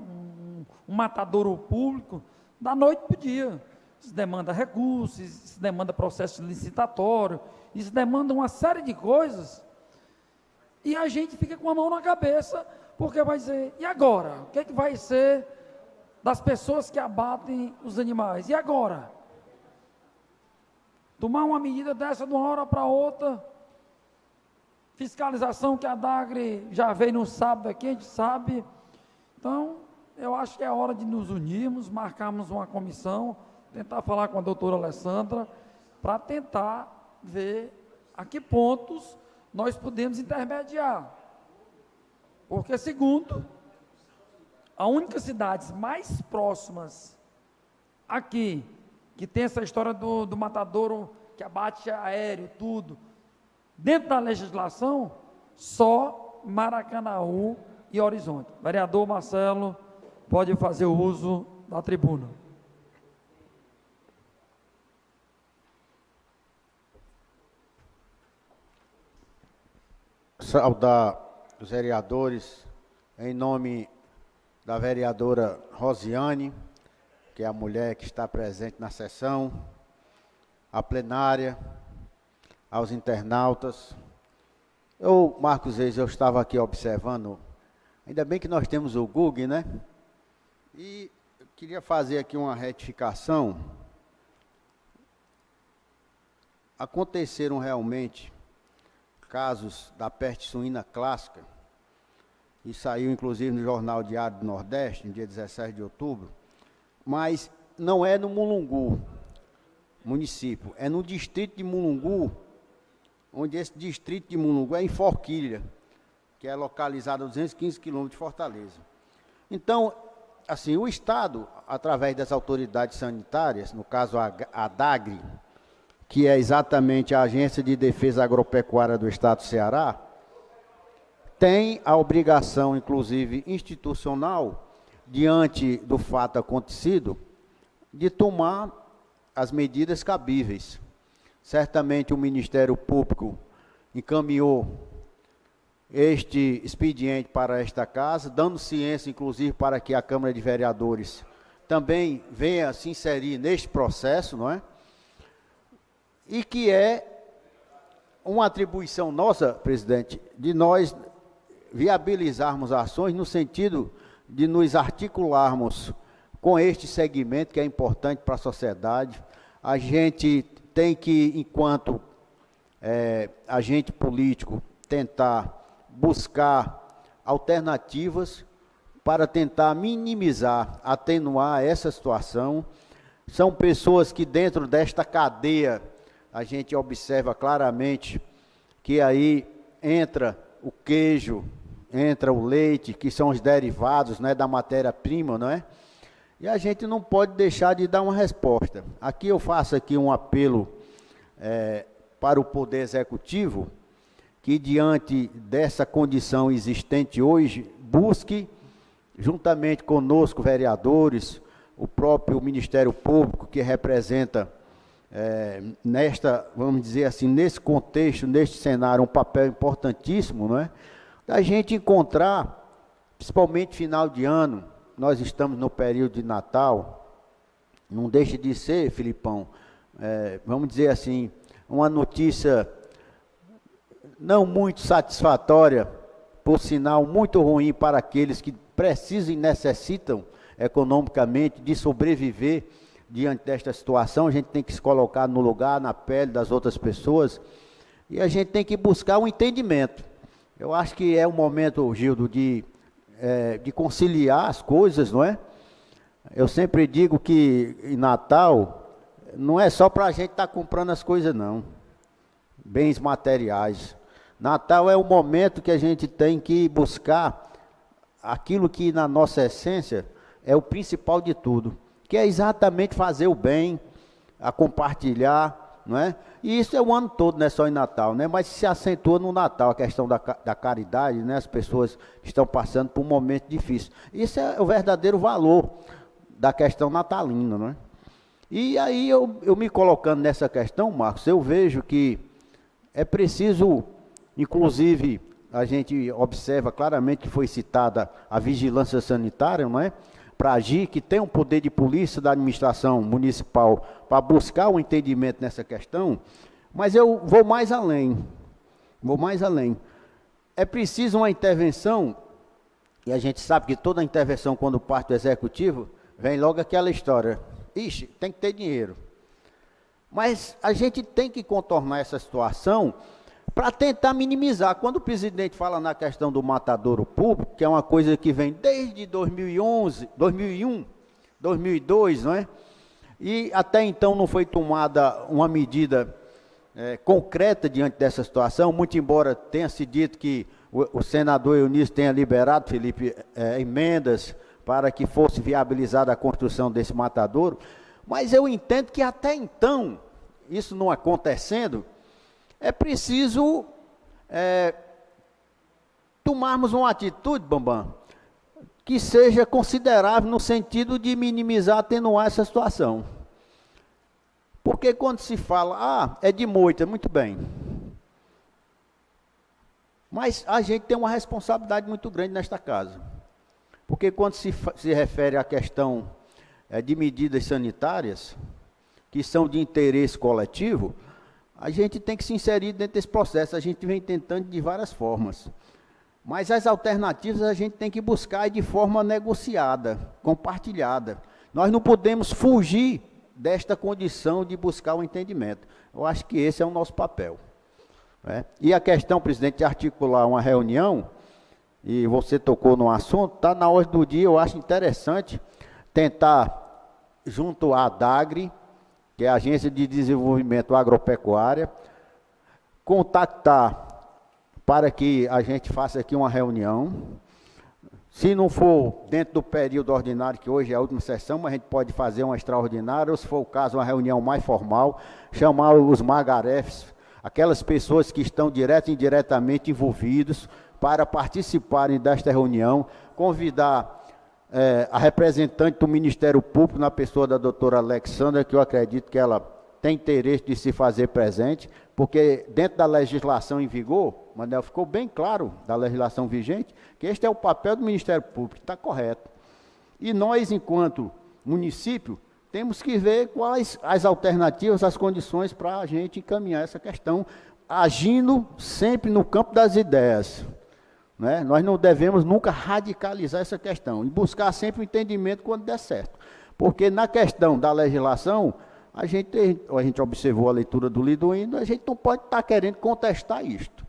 matadouro público da noite para o dia. Isso demanda recursos, isso demanda processo licitatório, isso demanda uma série de coisas, e a gente fica com a mão na cabeça, porque vai dizer, e agora? O que é que vai ser das pessoas que abatem os animais? E agora? Tomar uma medida dessa de uma hora para outra, fiscalização que a ADAGRE já veio no sábado aqui, a gente sabe. Então, eu acho que é hora de nos unirmos, marcarmos uma comissão, tentar falar com a doutora Alessandra para tentar ver a que pontos nós podemos intermediar. Porque, segundo, a única cidade mais próximas aqui, que tem essa história do matadouro que abate aéreo, tudo, dentro da legislação, só Maracanaú e Horizonte. Vereador Marcelo, pode fazer o uso da tribuna. Saudar os vereadores, em nome da vereadora Rosiane, que é a mulher que está presente na sessão, a plenária, aos internautas. Marcos Reis, eu estava aqui observando, ainda bem que nós temos o Google, né? E eu queria fazer aqui uma retificação. Aconteceram realmente casos da peste suína clássica, e saiu inclusive no Jornal Diário do Nordeste, no dia 17 de outubro, mas não é no Mulungu, município, é no distrito de Mulungu, onde esse distrito de Mulungu é em Forquilha, que é localizado a 215 quilômetros de Fortaleza. Então, assim, o Estado, através das autoridades sanitárias, no caso a DAGRE, que é exatamente a Agência de Defesa Agropecuária do Estado do Ceará, tem a obrigação, inclusive institucional, diante do fato acontecido, de tomar as medidas cabíveis. Certamente o Ministério Público encaminhou este expediente para esta casa, dando ciência, inclusive, para que a Câmara de Vereadores também venha se inserir neste processo, não é? E que é uma atribuição nossa, presidente, de nós viabilizarmos ações no sentido de nos articularmos com este segmento que é importante para a sociedade. A gente tem que, enquanto agente político, tentar buscar alternativas para tentar minimizar, atenuar essa situação. São pessoas que dentro desta cadeia, a gente observa claramente que aí entra o queijo, entra o leite, que são os derivados, né, da matéria-prima, não é? E a gente não pode deixar de dar uma resposta. Aqui eu faço aqui um apelo para o Poder Executivo, que diante dessa condição existente hoje, busque, juntamente conosco, vereadores, o próprio Ministério Público, que representa vamos dizer assim, nesse contexto, neste cenário, um papel importantíssimo, não é? Da gente encontrar, principalmente final de ano, nós estamos no período de Natal, não deixa de ser, Filipão, vamos dizer assim, uma notícia não muito satisfatória, por sinal muito ruim para aqueles que precisam e necessitam economicamente de sobreviver diante desta situação. A gente tem que se colocar no lugar, na pele das outras pessoas, e a gente tem que buscar um entendimento. Eu acho que é o momento, Gildo, de conciliar as coisas, não é? Eu sempre digo que em Natal não é só para a gente estar comprando as coisas, não. Bens materiais. Natal é o momento que a gente tem que buscar aquilo que na nossa essência é o principal de tudo, que é exatamente fazer o bem, a compartilhar, não é? E isso é o ano todo, não é só em Natal, né? Mas se acentua no Natal, a questão da caridade, né? As pessoas estão passando por um momento difícil. Isso é o verdadeiro valor da questão natalina, não é? E aí eu me colocando nessa questão, Marcos, eu vejo que é preciso, inclusive, a gente observa claramente que foi citada a vigilância sanitária, não é? Para agir, que tem um poder de polícia da administração municipal para buscar o entendimento nessa questão, mas eu vou mais além. É preciso uma intervenção, e a gente sabe que toda intervenção, quando parte do executivo, vem logo aquela história, ixi, tem que ter dinheiro. Mas a gente tem que contornar essa situação para tentar minimizar. Quando o presidente fala na questão do matadouro público, que é uma coisa que vem desde 2011, 2001, 2002, não é? E até então não foi tomada uma medida concreta diante dessa situação, muito embora tenha se dito que o senador Eunício tenha liberado, Felipe, emendas para que fosse viabilizada a construção desse matadouro, mas eu entendo que até então, isso não acontecendo, é preciso tomarmos uma atitude, Bambam, que seja considerável no sentido de minimizar, atenuar essa situação. Porque quando se fala, é de moita, muito bem. Mas a gente tem uma responsabilidade muito grande nesta casa. Porque quando se refere à questão de medidas sanitárias, que são de interesse coletivo, a gente tem que se inserir dentro desse processo. A gente vem tentando de várias formas. Mas as alternativas a gente tem que buscar de forma negociada, compartilhada. Nós não podemos fugir desta condição de buscar o entendimento. Eu acho que esse é o nosso papel. E a questão, presidente, de articular uma reunião, e você tocou no assunto, está na ordem do dia. Eu acho interessante tentar, junto à ADAGRE, que é a Agência de Desenvolvimento Agropecuária, contactar para que a gente faça aqui uma reunião. Se não for dentro do período ordinário, que hoje é a última sessão, a gente pode fazer uma extraordinária, ou se for o caso, uma reunião mais formal, chamar os magarefes, aquelas pessoas que estão direto e indiretamente envolvidos, para participarem desta reunião, convidar a representante do Ministério Público, na pessoa da doutora Alexandra, que eu acredito que ela tem interesse de se fazer presente, porque dentro da legislação em vigor, Manel, ficou bem claro da legislação vigente, que este é o papel do Ministério Público, está correto. E nós, enquanto município, temos que ver quais as alternativas, as condições para a gente encaminhar essa questão, agindo sempre no campo das ideias. Nós não devemos nunca radicalizar essa questão, e buscar sempre o entendimento quando der certo. Porque na questão da legislação, a gente observou a leitura do Liduíno, a gente não pode estar querendo contestar isto.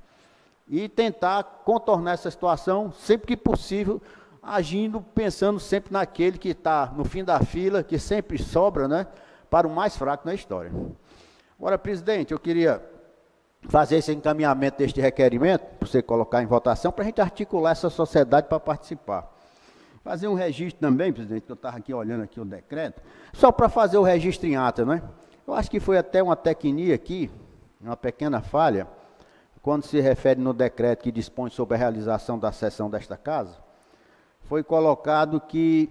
E tentar contornar essa situação, sempre que possível, agindo, pensando sempre naquele que está no fim da fila, que sempre sobra, para o mais fraco na história. Agora, presidente, eu queria fazer esse encaminhamento deste requerimento, para você colocar em votação, para a gente articular essa sociedade para participar. Fazer um registro também, presidente, que eu estava aqui olhando aqui o decreto, só para fazer o registro em ata, Eu acho que foi até uma tecnia aqui, uma pequena falha, quando se refere no decreto que dispõe sobre a realização da sessão desta casa, foi colocado que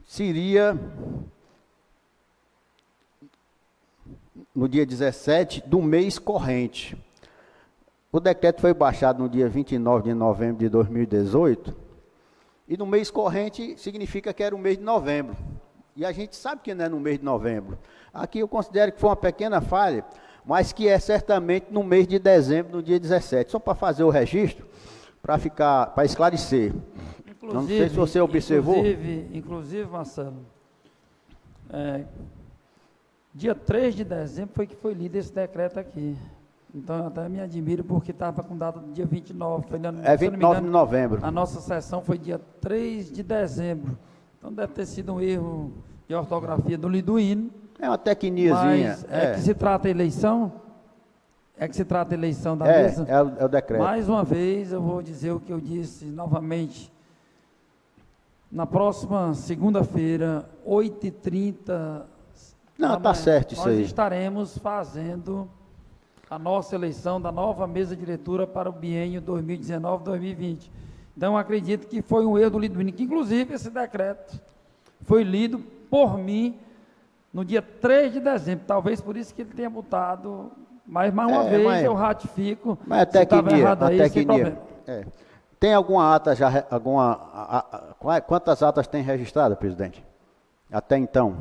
seria no dia 17 do mês corrente. O decreto foi baixado no dia 29 de novembro de 2018, e no mês corrente significa que era o mês de novembro. E a gente sabe que não é no mês de novembro. Aqui eu considero que foi uma pequena falha, mas que é certamente no mês de dezembro, no dia 17. Só para fazer o registro, para esclarecer. Não sei se você observou. Inclusive, Marcelo, dia 3 de dezembro foi que foi lido esse decreto aqui. Então, eu até me admiro, porque estava com data do dia 29. Foi 29 de novembro. A nossa sessão foi dia 3 de dezembro. Então, deve ter sido um erro de ortografia do Liduíno. É uma tecniazinha. Mas que se trata a eleição? É que se trata a eleição da mesa? É o decreto. Mais uma vez, eu vou dizer o que eu disse novamente. Na próxima segunda-feira, 8h30... Não, está certo isso aí. Nós estaremos fazendo a nossa eleição da nova mesa diretora para o biênio 2019-2020. Então, acredito que foi um erro do Liduíno, que inclusive esse decreto foi lido por mim no dia 3 de dezembro, talvez por isso que ele tenha botado, mas mais uma vez eu ratifico, mas até que errado aí, sem problema. Tem alguma ata já, quantas atas tem registrada, presidente? Até então?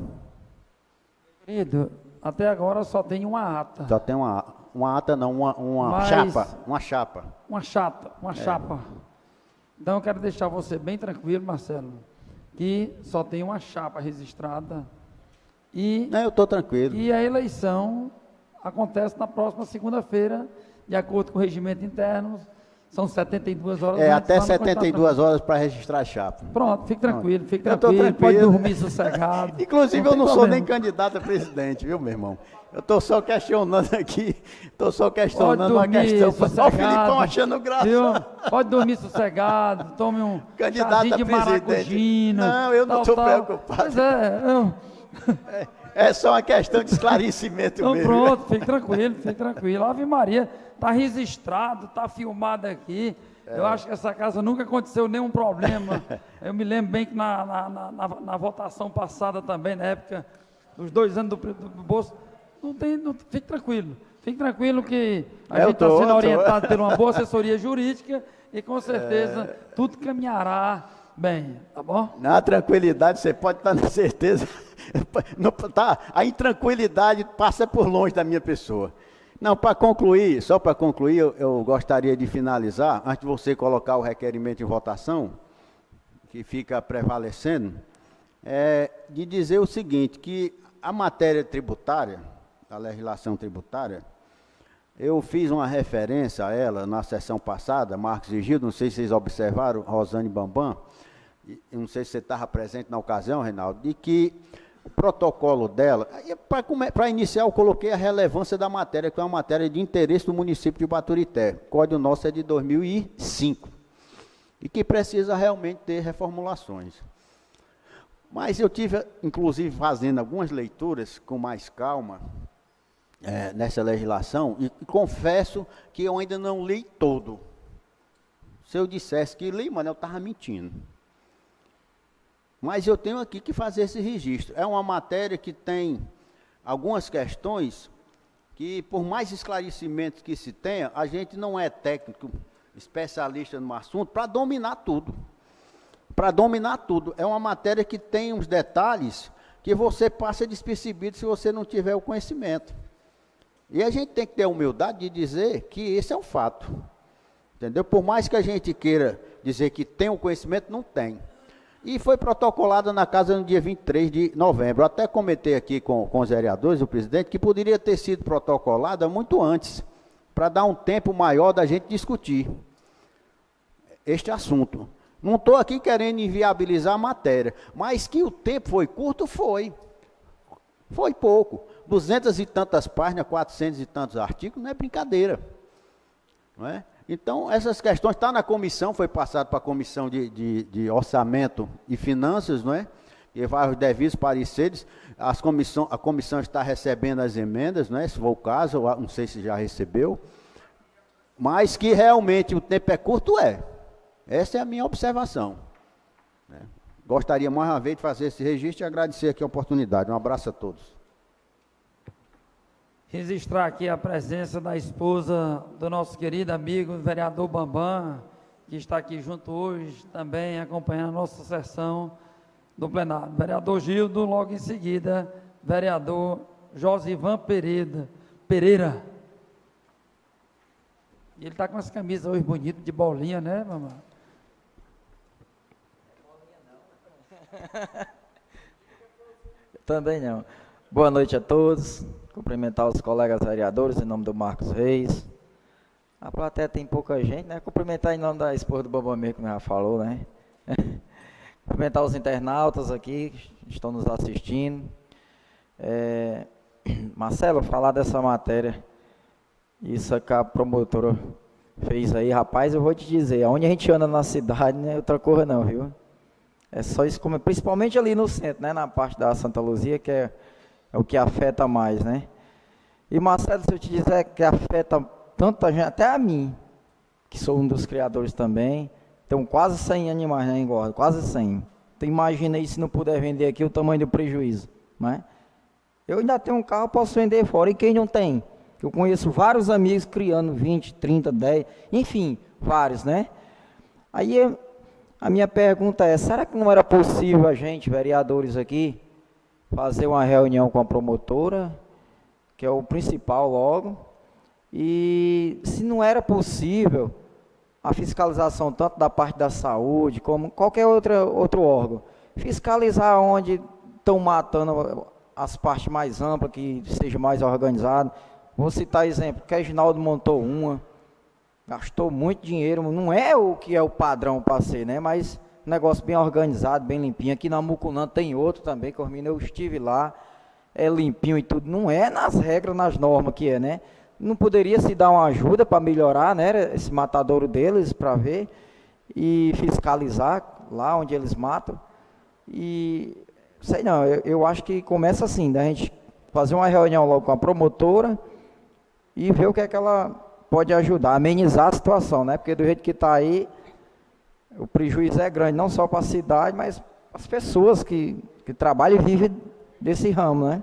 Querido, até agora só tem uma ata. Só tem uma ata não, uma chapa. Uma chapa. Então eu quero deixar você bem tranquilo, Marcelo, que só tem uma chapa registrada. Não, eu estou tranquilo. E a eleição acontece na próxima segunda-feira, de acordo com o regimento interno, São 72 horas. Até 72 horas para registrar a chapa. Pronto, fique tranquilo, Eu tô tranquilo. pode dormir sossegado. Inclusive, Não eu não tem sou problema. nem candidato a presidente, viu, meu irmão? Eu estou só questionando aqui, Pode uma dormir questão. Só o sossegado, Filipão achando graça. viu? Pode dormir sossegado, tome um Candidato chazinho a de presidente. maracujina. Não, eu não estou preocupado. Pois é, É só uma questão de esclarecimento então mesmo. pronto, fique tranquilo. Ave Maria, está registrado, está filmado aqui. Eu acho que essa casa nunca aconteceu nenhum problema. Eu me lembro bem que na votação passada também, na época dos 2 anos do bolso, fique tranquilo que a gente está sendo orientado por uma boa assessoria jurídica e com certeza tudo caminhará bem, tá bom? Na tranquilidade, você pode estar na certeza. A intranquilidade passa por longe da minha pessoa. Não, só para concluir, eu gostaria de finalizar, antes de você colocar o requerimento em votação, que fica prevalecendo, de dizer o seguinte, que a matéria tributária, a legislação tributária, eu fiz uma referência a ela na sessão passada, Marcos e Gildo, não sei se vocês observaram, Rosane Bambam, eu não sei se você estava presente na ocasião, Reinaldo, de que o protocolo dela, para iniciar eu coloquei a relevância da matéria, que é uma matéria de interesse do município de Baturité, o código nosso é de 2005, e que precisa realmente ter reformulações. Mas eu tive, inclusive, fazendo algumas leituras com mais calma, nessa legislação, e confesso que eu ainda não li todo. Se eu dissesse que li, mano, eu estava mentindo. Mas eu tenho aqui que fazer esse registro. É uma matéria que tem algumas questões que, por mais esclarecimentos que se tenha, a gente não é técnico, especialista no assunto, para dominar tudo. Para dominar tudo. É uma matéria que tem uns detalhes que você passa despercebido se você não tiver o conhecimento. E a gente tem que ter a humildade de dizer que esse é um fato. Entendeu? Por mais que a gente queira dizer que tem o conhecimento, não tem. E foi protocolada na casa no dia 23 de novembro. Eu até comentei aqui com os vereadores, o presidente, que poderia ter sido protocolada muito antes, para dar um tempo maior da gente discutir este assunto. Não estou aqui querendo inviabilizar a matéria, mas que o tempo foi curto, foi. Foi pouco. 200 e tantas páginas, 400 e tantos artigos, não é brincadeira. Não é? Então, essas questões estão na comissão, foi passado para a comissão de orçamento e finanças, não é? E vai os devidos pareceres, a comissão está recebendo as emendas, não é? Se for o caso, eu não sei se já recebeu, mas que realmente o tempo é curto, essa é a minha observação. Né? Gostaria mais uma vez de fazer esse registro e agradecer aqui a oportunidade. Um abraço a todos. Registrar aqui a presença da esposa do nosso querido amigo, vereador Bambam, que está aqui junto hoje, também acompanhando a nossa sessão do plenário. Vereador Gildo, logo em seguida, vereador Josivan Pereira. E ele está com essa camisa hoje bonita, de bolinha, né, mamãe? Também não. Boa noite a todos. Cumprimentar os colegas vereadores em nome do Marcos Reis. A plateia tem pouca gente, né? Cumprimentar em nome da esposa do Bambam, como já falou, né? Cumprimentar os internautas aqui que estão nos assistindo. Marcelo, falar dessa matéria, isso que a promotora fez aí, rapaz, eu vou te dizer, onde a gente anda na cidade, não é outra coisa não, viu? É só isso, principalmente ali no centro, né? Na parte da Santa Luzia, que é o que afeta mais, né? E Marcelo, se eu te dizer que afeta tanta gente, até a mim, que sou um dos criadores também, tenho quase 100 animais na engorda, quase 100. Então imagina aí se não puder vender aqui o tamanho do prejuízo, né? Eu ainda tenho um carro, posso vender fora, e quem não tem? Eu conheço vários amigos criando 20, 30, 10, enfim, vários, né? Aí a minha pergunta é, será que não era possível a gente, vereadores aqui, fazer uma reunião com a promotora, que é o principal logo, e se não era possível a fiscalização tanto da parte da saúde, como qualquer outro órgão, fiscalizar onde estão matando as partes mais amplas, que seja mais organizado. Vou citar exemplo, que Reginaldo montou uma, Gastou muito dinheiro, não é o que é o padrão para ser, né? Mas um negócio bem organizado, bem limpinho. Aqui na Mucunã tem outro também, que eu estive lá, é limpinho e tudo. Não é nas regras, nas normas que é, né? Não poderia se dar uma ajuda para melhorar, né? Esse matadouro deles, para ver e fiscalizar lá onde eles matam. E sei não, eu acho que começa assim, da gente fazer uma reunião logo com a promotora e ver o que é que ela pode ajudar, amenizar a situação, né? Porque do jeito que está aí, o prejuízo é grande, não só para a cidade, mas para as pessoas que trabalham e vivem desse ramo, né?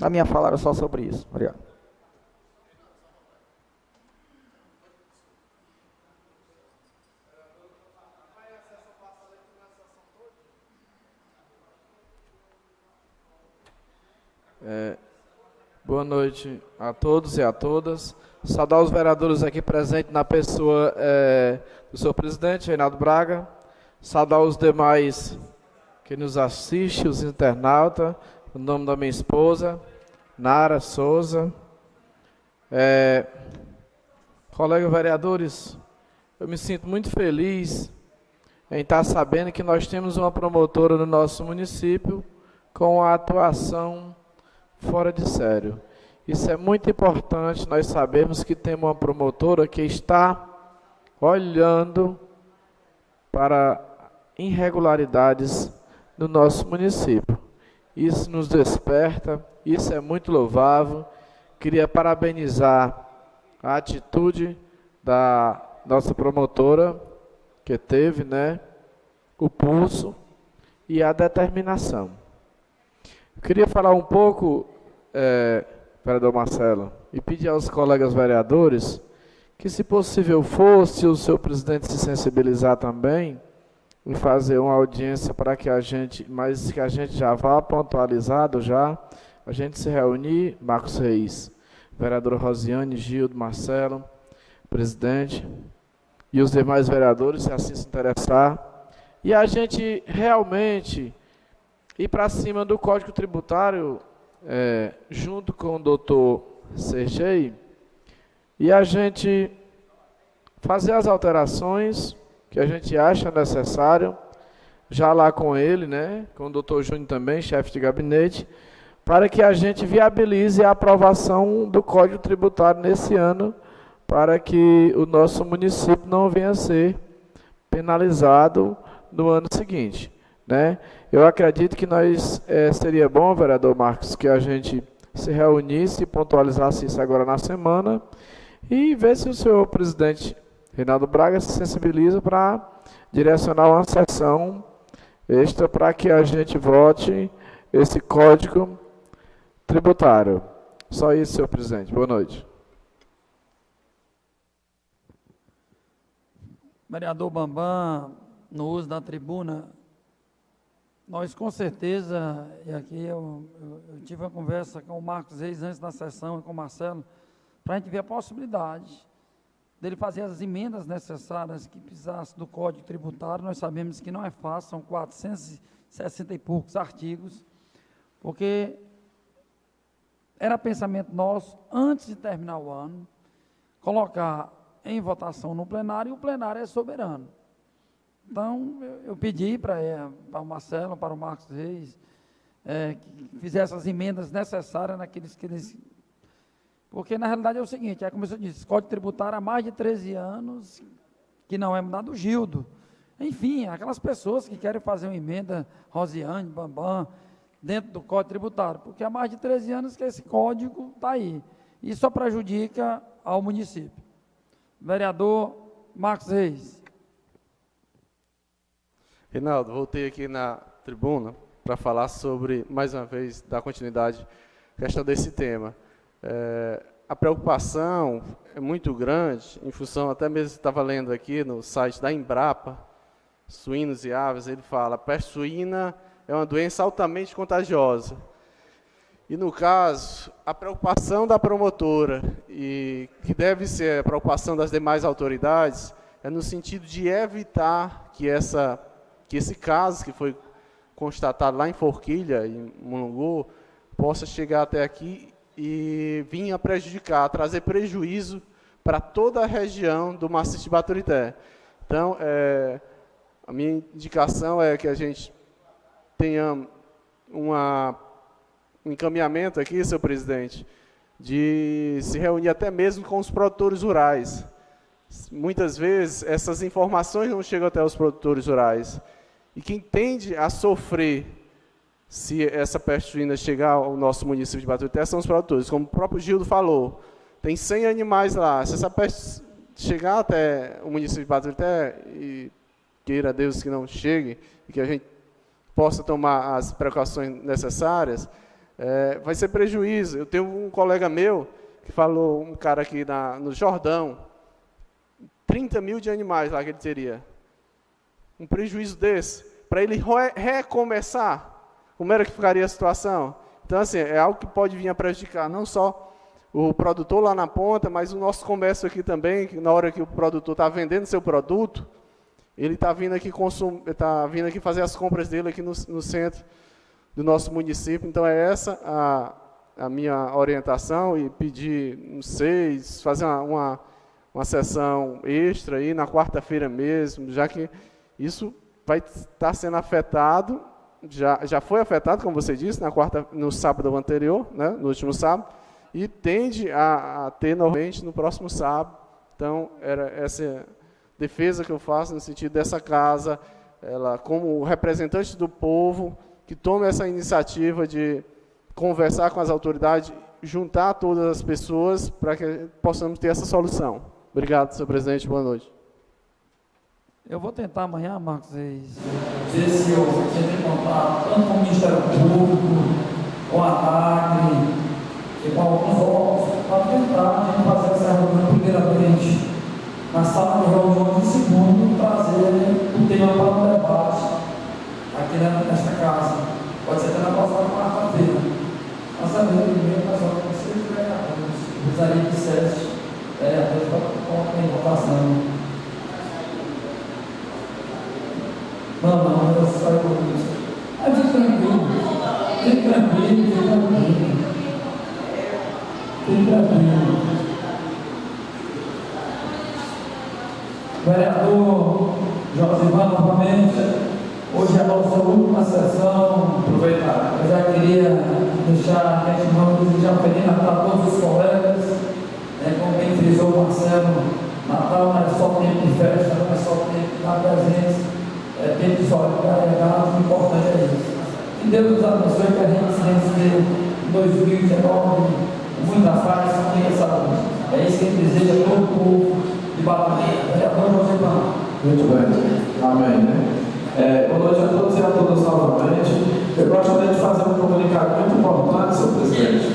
A minha fala era só sobre isso. Obrigado. Boa noite a todos e a todas. Saudar os vereadores aqui presentes na pessoa do senhor presidente, Reinaldo Braga. Saudar os demais que nos assistem, os internautas, o nome da minha esposa, Nara Souza. Colegas vereadores, eu me sinto muito feliz em estar sabendo que nós temos uma promotora no nosso município com a atuação fora de sério. Isso é muito importante, nós sabemos que temos uma promotora que está olhando para irregularidades no nosso município. Isso nos desperta, isso é muito louvável. Queria parabenizar a atitude da nossa promotora, que teve, né, o pulso e a determinação. Eu queria falar um pouco, vereador Marcelo, e pedir aos colegas vereadores que, se possível fosse, o seu presidente se sensibilizar também e fazer uma audiência para que a gente, mas que a gente já vá pontualizado já, a gente se reunir, Marcos Reis, vereadora Rosiane, Gildo, Marcelo, presidente, e os demais vereadores, se assim se interessar, e a gente realmente ir para cima do Código Tributário, junto com o doutor Sergei, e a gente fazer as alterações que a gente acha necessário, já lá com ele, né, com o doutor Júnior também, chefe de gabinete, para que a gente viabilize a aprovação do Código Tributário nesse ano, para que o nosso município não venha a ser penalizado no ano seguinte, né? Eu acredito que seria bom, vereador Marcos, que a gente se reunisse e pontualizasse isso agora na semana e ver se o senhor presidente Reinaldo Braga se sensibiliza para direcionar uma sessão extra para que a gente vote esse Código Tributário. Só isso, senhor presidente. Boa noite. Vereador Bambam, no uso da tribuna, nós com certeza, e aqui eu tive uma conversa com o Marcos Reis antes da sessão e com o Marcelo, para a gente ver a possibilidade dele fazer as emendas necessárias que precisasse do Código Tributário. Nós sabemos que não é fácil, são 460 e poucos artigos, porque era pensamento nosso, antes de terminar o ano, colocar em votação no plenário, e o plenário é soberano. Então, eu pedi para o Marcelo, para o Marcos Reis, que fizesse as emendas necessárias naqueles que eles... Porque, na realidade, é o seguinte, como eu disse, Código Tributário há mais de 13 anos, que não é mudado, o Gildo. Enfim, aquelas pessoas que querem fazer uma emenda, Rosiane, Bambam, dentro do Código Tributário, porque há mais de 13 anos que esse código está aí. E só prejudica ao município. Vereador Marcos Reis. Reinaldo, voltei aqui na tribuna para falar sobre, mais uma vez, dar continuidade à questão desse tema. A preocupação é muito grande, em função, até mesmo estava lendo aqui no site da Embrapa, Suínos e Aves, ele fala, a peste suína é uma doença altamente contagiosa. E, no caso, a preocupação da promotora, e que deve ser a preocupação das demais autoridades, é no sentido de evitar que esse caso, que foi constatado lá em Forquilha, em Mulungu, possa chegar até aqui e vinha prejudicar, trazer prejuízo para toda a região do maciço de Baturité. Então, a minha indicação é que a gente tenha um encaminhamento aqui, senhor presidente, de se reunir até mesmo com os produtores rurais. Muitas vezes, essas informações não chegam até os produtores rurais. E quem tende a sofrer se essa peste suína chegar ao nosso município de Baturité são os produtores. Como o próprio Gildo falou, tem 100 animais lá. Se essa peste chegar até o município de Baturité, e queira Deus que não chegue, e que a gente possa tomar as precauções necessárias, vai ser prejuízo. Eu tenho um colega meu que falou, um cara aqui no Jordão, 30 mil de animais lá que ele teria. Um prejuízo desse, para ele recomeçar, como era que ficaria a situação? Então, assim, é algo que pode vir a prejudicar não só o produtor lá na ponta, mas o nosso comércio aqui também, que na hora que o produtor está vendendo seu produto, ele está vindo aqui fazer as compras dele aqui no centro do nosso município. Então, é essa a minha orientação, e pedir, não sei, fazer uma sessão extra aí na quarta-feira mesmo, já que isso vai estar sendo afetado, já foi afetado, como você disse, no sábado anterior, né, no último sábado, e tende a ter novamente no próximo sábado. Então, era essa defesa que eu faço no sentido dessa casa, ela como representante do povo, que tome essa iniciativa de conversar com as autoridades, juntar todas as pessoas para que possamos ter essa solução. Obrigado, senhor presidente. Boa noite. Eu vou tentar amanhã, Marcos, ver se eu entro em contato tanto com o Ministério Público, com a ACRE e com alguns órgãos, para tentar a gente fazer essa reunião primeiramente na sala de reuniões, e segundo, trazer o tema para o debate aqui nesta casa. Pode ser até na próxima quarta-feira. Mas a minha primeira pessoa com vocês, vereadores, gostaria que dissesse, vereadores, para colocar em votação. Não, eu saio com isso. Mas fique tranquilo, fique tranquilo, fique tranquilo. Fique tranquilo. Vereador Josivan, novamente, hoje é a nossa última sessão. Aproveitar. Eu já queria deixar a gente não desejar Feliz Natal a todos os colegas. Como bem frisou o Marcelo, Natal não é só tempo de festa, não é só tempo de dar presença. Tempo de solidariedade, o importante é isso. Que Deus nos abençoe, que a gente se vencer em 2019 com muita paz, com muita saúde. É isso que a gente deseja a todo o povo de Baturité. Vereador José Paulo. Muito bem. Amém. Boa noite a todos e a todas novamente. Eu gostaria de fazer um comunicado muito importante, senhor presidente.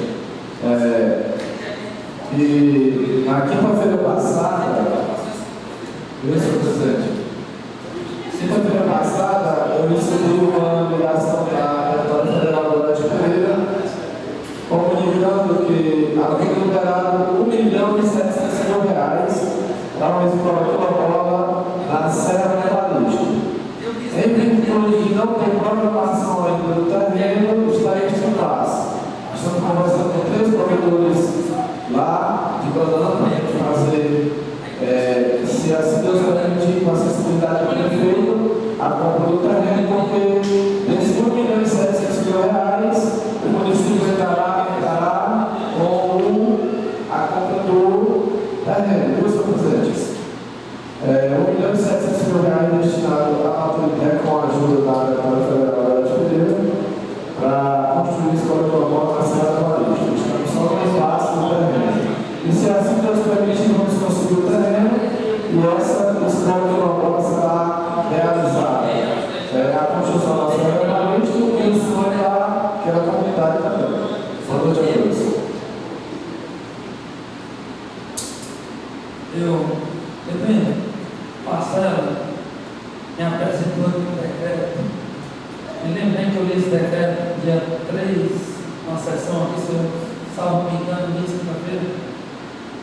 E na quinta-feira passada, senhor presidente, quinta-feira passada, eu recebi uma ligação da Deputada Federal Odete Pereira, comunicando que havia liberado R$1.700.000 para uma escola quilombola na Serra Metalística. Em virtude de não ter programação ainda do terreno, está este impasse. Estamos conversando com 3 provedores lá de banana para a gente fazer, se assim Deus permitir, com acessibilidade do prefeito, a compra do terreno, porque desses R$1.700.000, o município entrará com a compra do terreno. Viu, senhor presidente? R$1.700.000 destinado à Baturité com a ajuda da Deputada Federal Odete Pereira para construir a escola quilombola na Serra Metalística. Estamos só no espaço do terreno. E se assim Deus permitir, vamos conseguir o terreno e essa escola quilombola será realizada. A construção da Serra Metalística e o sonho daquela comunidade também. Boa noite a todos. Marcelo, me apresentou aqui um decreto. Me lembro bem que eu li esse decreto dia 3, uma sessão aqui, se eu salvo me engano, dia quinta-feira,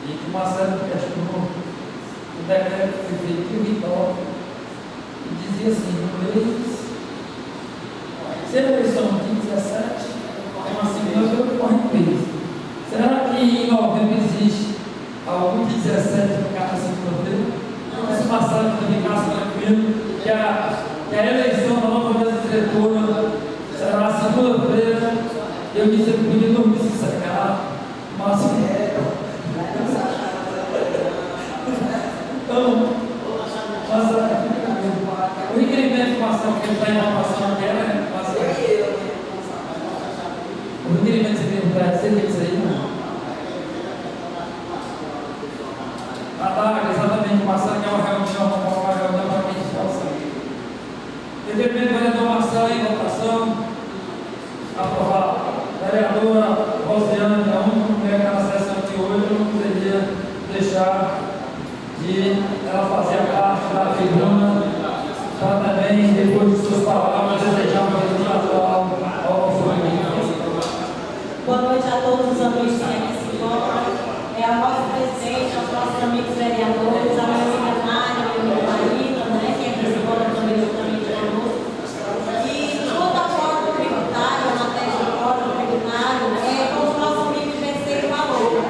e que o Marcelo questionou o decreto que foi feito aqui em Vitória, e dizia assim: no mês, se a eleição de 17, é uma segunda pelo corrente mês. Se a Marcelo que ficasse tranquilo, que a eleição da nova mesa diretora será segunda-feira. Eu disse que podia dormir sossegado, mas então, o requerimento que o Marcelo que está em inovação aqui é, o requerimento que você tem que sair, não? Exatamente, o Marcelo quer uma reunião para que a gente possa. Requerimento do vereador Marcelo em votação. Aprovado. Vereadora Rosiane, a única mulher na sessão de hoje, eu não poderia deixar de ela fazer a parte da tribuna para também, depois de suas palavras, desejar uma vida atual ao nosso amigo. Boa noite a todos os amigos que aqui se encontram. Ao nosso presidente, aos nossos amigos vereadores, a minha amiga Nádia, a minha amiga Marina, que aqui se encontra também juntamente conosco. E toda a forma tributária, a matéria de código tributário, como o nosso amigo Terceiro falou,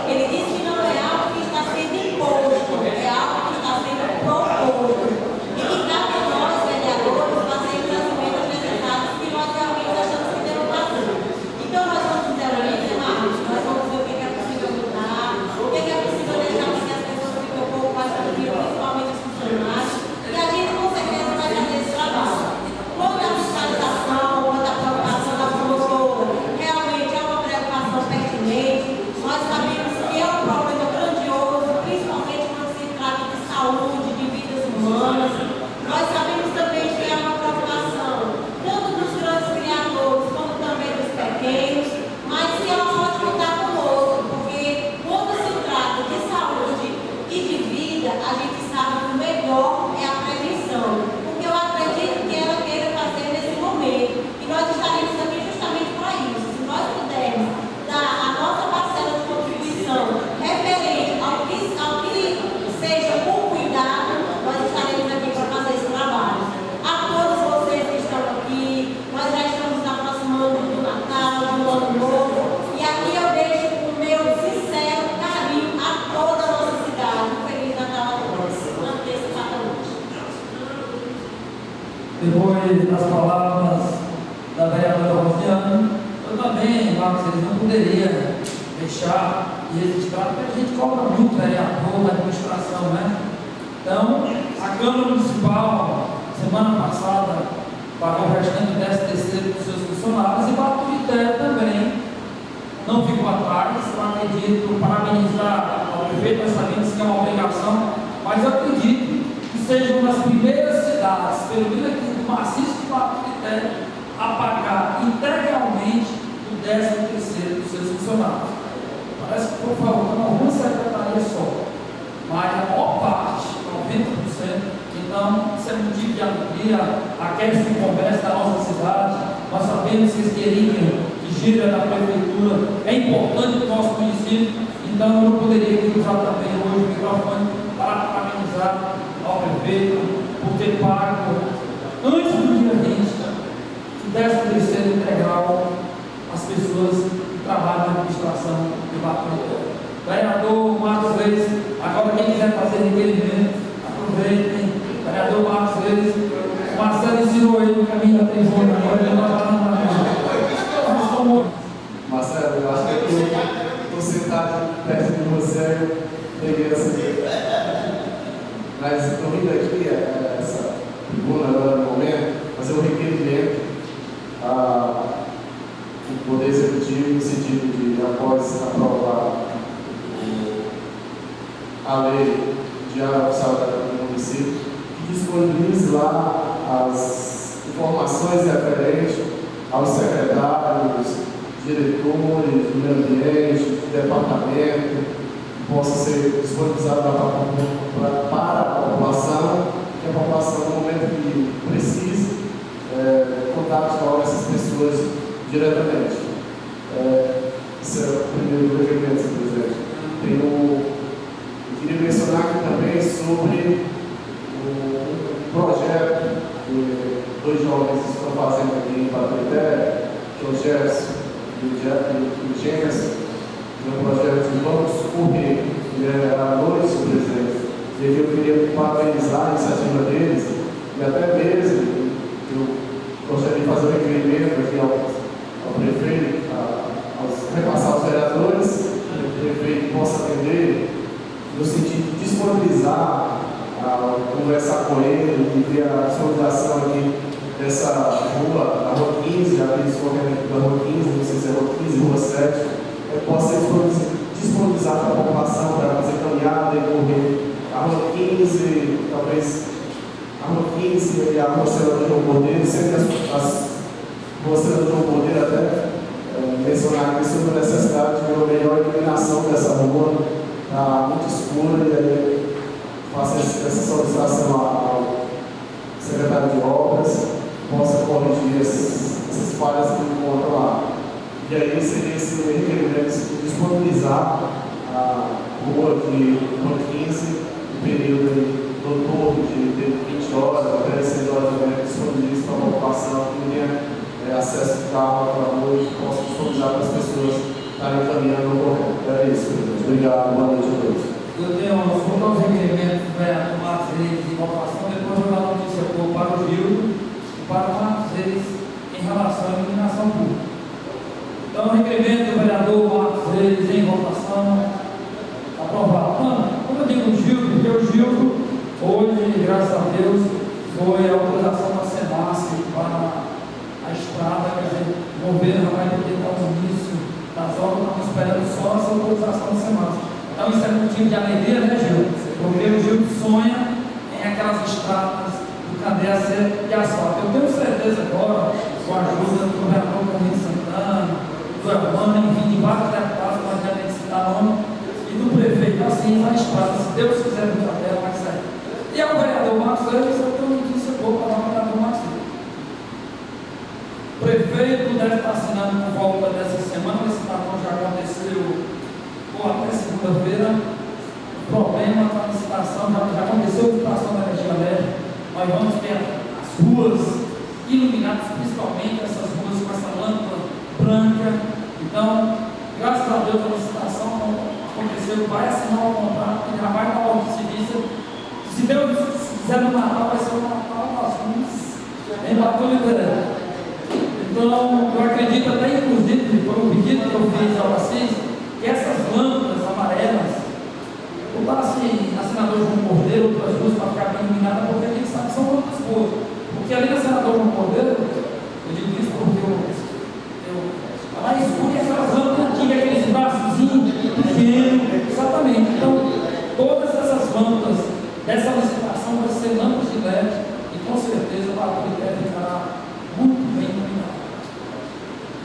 ele disse que não é algo que está sendo imposto, é algo que está sendo proposto. E que cabe a nós, vereadores, fazermos as emendas necessárias que nós realmente achamos que devemos fazer. Então, nós vamos dizer a ele, Marcos, nós vamos ver o que é possível mudar, o que é possível deixar com que as pessoas fiquem um pouco mais tranquilas, principalmente os funcionários, e a gente com certeza vai fazer esse trabalho. Quanto à fiscalização, quanto à preocupação da promotora, realmente é uma preocupação pertinente. Nós sabemos que é um problema grandioso, principalmente quando se trata de saúde, de vidas humanas. Nós sabemos também que é uma preocupação tanto dos grandes criadores como também dos pequenos, mas que ela pode contar conosco, porque quando se trata de saúde e de vida, a gente sabe que o melhor é a prevenção, porque eu acredito que ela queira fazer nesse momento, e nós estaremos aqui justamente para isso. Se nós pudermos dar a nossa parcela de contribuição referente ao que seja com cuidado, nós estaremos aqui para fazer esse trabalho. A todos vocês que estão aqui, nós já estamos nos aproximando do Natal, do Ano Novo, e aqui eu deixo o meu sincero carinho a toda a nossa cidade. Um Feliz Natal a todos, antecipadamente. Depois das palavras da vereadora Rosiane, eu também, Marcos, eles não poderia deixar de registrar, porque a gente cobra muito vereador da administração, né? Então, a Câmara Municipal, semana passada, pagou o restante do 13º dos seus funcionários e para o critério também. Não fico atrás, eu acredito, parabenizar ao prefeito, nós sabemos que é uma obrigação, mas eu acredito que seja uma das primeiras cidades, pelo menos aqui do maciço de Pato Critério, a pagar integralmente o 13º dos seus funcionários. Parece que foi faltando alguma secretaria só, mas a maior parte, 90%, então isso é motivo de alegria, aquece o comércio da nossa cidade. Nós sabemos que esse dinheirinho que gira na prefeitura é importante para o nosso município, então eu não poderia usar também hoje o microfone para parabenizar ao prefeito por ter pago antes do dia 20 o 13º integral às pessoas que trabalham na administração do Batalhão. Vereador Marcos Reis, agora quem quiser fazer requerimento, aproveitem. Vereador Marcos Reis, o Marcelo ensinou ele no caminho da tribuna, agora ele não vai lá na Marcelo, eu acho que eu estou sentado perto de você, peguei essa. Mas estou vindo aqui, essa tribuna agora no momento, fazer um requerimento ao Poder Executivo, no sentido de, após aprovar a lei de área oficial do município, que disponibilize lá as informações referentes aos secretários, diretores do meio ambiente, do departamento, que possa ser disponibilizado para a população, que a população, no momento que precise, contacte com essas pessoas diretamente. Esse é o primeiro requerimento, presidente. Eu queria mencionar aqui também sobre o projeto que dois jovens estão fazendo aqui em Pato Critério, que é o Jefferson e o James, é um projeto de vamos correr, ele é à noite, presidente, E aqui eu queria parabenizar a iniciativa deles, e até mesmo eu gostaria de fazer um requerimento aqui ao prefeito, repassar aos vereadores, que o prefeito possa atender, no sentido de disponibilizar, conversar com ele e ver a solidarização aqui dessa rua, a Rua 15, a desenvolvimento da Rua 15, não sei se é Rua 15, Rua 7, possa disponibilizar para a população, para fazer caminhada e correr a Rua 15, talvez a Rua 15 e a Rua Senador João Cordeiro, sempre as ruas Senador João Cordeiro até mencionar aqui sobre a necessidade de uma melhor iluminação dessa rua, está muito escura, e aí faço essa solicitação ao secretário de obras, possa corrigir essas falhas que encontram lá. E aí seria esse requerimento de disponibilizar a rua de Rua 15, no período noturno de 20 horas até 6 horas da manhã, disponibiliza para a população que tenha acesso de carro para a rua e possa disponibilizar para as pessoas estarem caminhando no correto. É isso, obrigado, boa noite a todos. Eu tenho os requerimentos do vereador Marcos Reis de votação, depois eu vou dar notícia para o Gil e para o Marcos Reis em relação à iluminação pública. Então, o requerimento do vereador Marcos Reis em votação, aprovado. Quando eu digo Gil, porque o Gil, hoje, graças a Deus, foi a autorização da Senas para a estrada, quer dizer, o governo vai poder dar o início das obras, estamos esperando só essa autorização da Senas. Então, isso é motivo de alegria, né, Gil? Porque o Gil sonha em aquelas estradas do Candéia de asfalto. Eu tenho certeza agora, com a ajuda do governador Carlinhos Santana, do Hermano, enfim, de vários deputados, nós já nem citar nome, e do prefeito, assim, na estrada, se Deus quiser, muita terra vai sair. E ao vereador Marcos Reis, eu tenho notícia boa para dar o vereador Marcos Reis. O prefeito deve estar assinando por volta dessa semana, esse cidadão já aconteceu até segunda-feira. O problema da licitação já aconteceu, a licitação da energia elétrica. Nós vamos ter as ruas iluminadas, principalmente essas ruas com essa lâmpada branca. Então, graças a Deus, a licitação aconteceu, vai assinar o contrato, já vai dar o serviço. Se Deus quiser no Natal, vai ser o Natal das luzes em Batuíra. Então, eu acredito até, inclusive, foi um pedido que eu fiz ao Assis, que essas lâmpadas amarelas botasse a Senador João Cordeiro, outras luzes para ficar bem iluminada, porque a gente sabe que são lâmpadas boas. Porque ali na Senador João Cordeiro, eu digo isso porque lá escura e aquelas lâmpadas antigas, aqueles braçozinhos pequenos, exatamente. Então, todas essas lâmpadas dessa licitação vão ser lâmpadas de LED e com certeza a Batuíra deve ficar muito bem iluminada.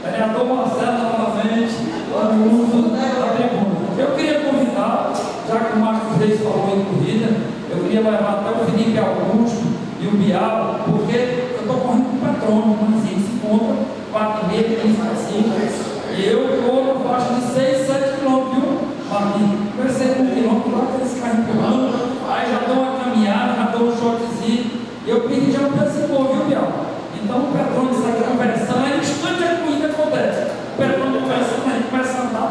Vereador Marcelo, novamente, lá no uso da tribuna. Eu queria convidar, já que o Marcos Reis falou em corrida, eu queria levar até o Felipe Augusto e o Bial, porque eu estou correndo com o Petrônio, mas ele se encontra 4,5, 15 para 5. E eu estou na faixa de 6, 7 quilômetros, viu, Marquinhos? Comecei com 1 quilômetro lá, aqueles carros empurrando, aí já dou uma caminhada, já dou um shortzinho. Eu pedi já antecipou, viu, Bial? Então o Petrônio sai conversando, aí no instante a corrida acontece. O Petrônio conversando, a gente começa a andar,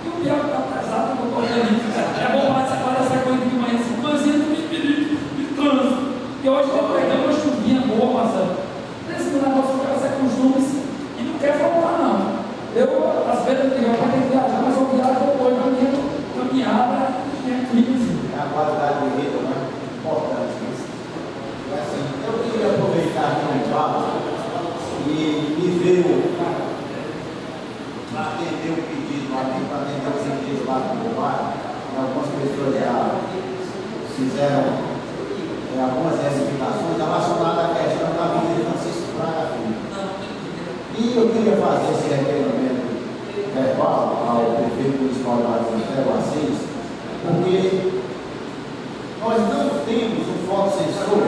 e o Bial está pesado, eu estou correndo. É bom participar dessa corrida de manhã, esse coisinho de perigo, de trânsito. E hoje eu peguei uma chuvinha boa, Marcelo. Esse negócio que você costume e não quer voltar, não. Eu, às vezes, eu digo, para quem viajar, mas eu viajo depois da minha caminhada, minha crise. É a qualidade de vida, né? Importante isso. Assim, eu queria aproveitar aqui um papo e me veio atender o pedido aqui, para atender o pedido lá do meu bairro. Algumas pessoas já fizeram algumas explicações relacionadas à questão da Avenida Francisco Braga Filho. E eu queria fazer esse requerimento verbal ao prefeito municipal da Cidade Assis, porque nós não temos um fotossensor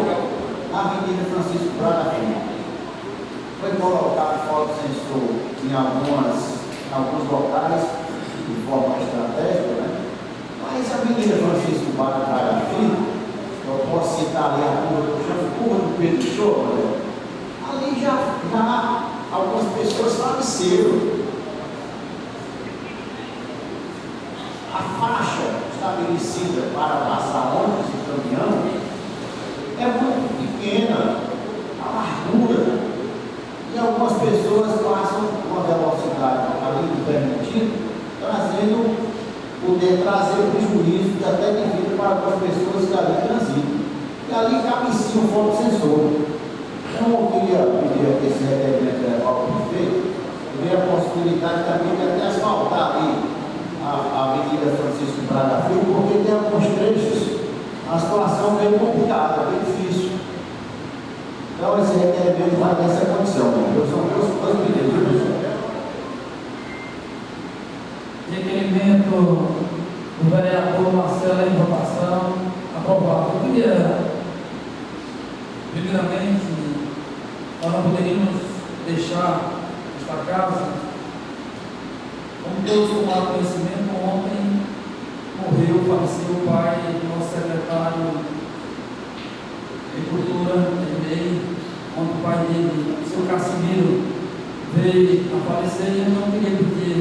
na Avenida Francisco Braga Filho. Foi colocado fotossensor em alguns locais de forma estratégica, né? Mas a Avenida Francisco Braga Filho, eu posso citar ali a curva do Pedro Show, né? Ali já algumas pessoas faleceram. A faixa estabelecida para passar ônibus e podendo poder trazer prejuízo e até de vida para algumas pessoas que ali transitam. E ali cabe sim um foco sensor. Então eu queria pedir que esse requerimento legal que feito, e ver a possibilidade também de até asfaltar ali a Avenida Francisco Braga Filho, porque tem alguns trechos, a situação é bem complicada, bem difícil. Então esse requerimento vai nessa condição. São dois pedidos. Requerimento do vereador Marcelo em votação. Aprovado. Eu queria, primeiramente, nós não poderíamos deixar esta casa, como todos tomaram conhecimento, ontem morreu, faleceu o pai do nosso secretário de Cultura, Ednei, quando o pai dele, o seu Cassimiro, veio a falecer. E eu não queria pedir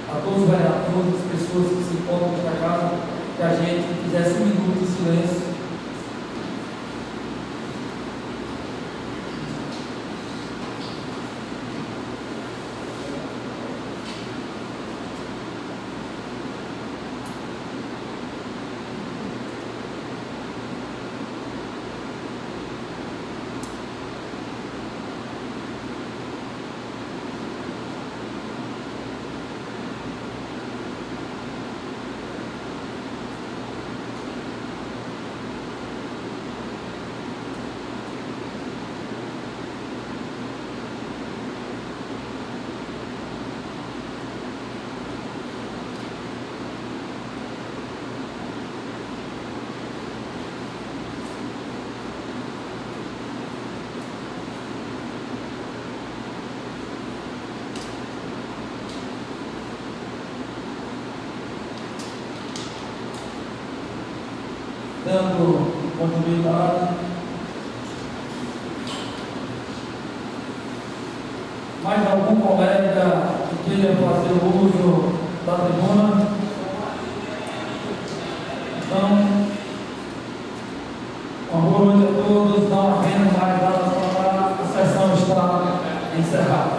a todos os vereadores, as pessoas que se encontram nesta casa, que a gente fizesse 1 minuto de silêncio. Dando continuidade, mais algum colega que queira fazer uso da tribuna? Então, uma boa noite a todos, não havendo mais nada para falar, a sessão está encerrada.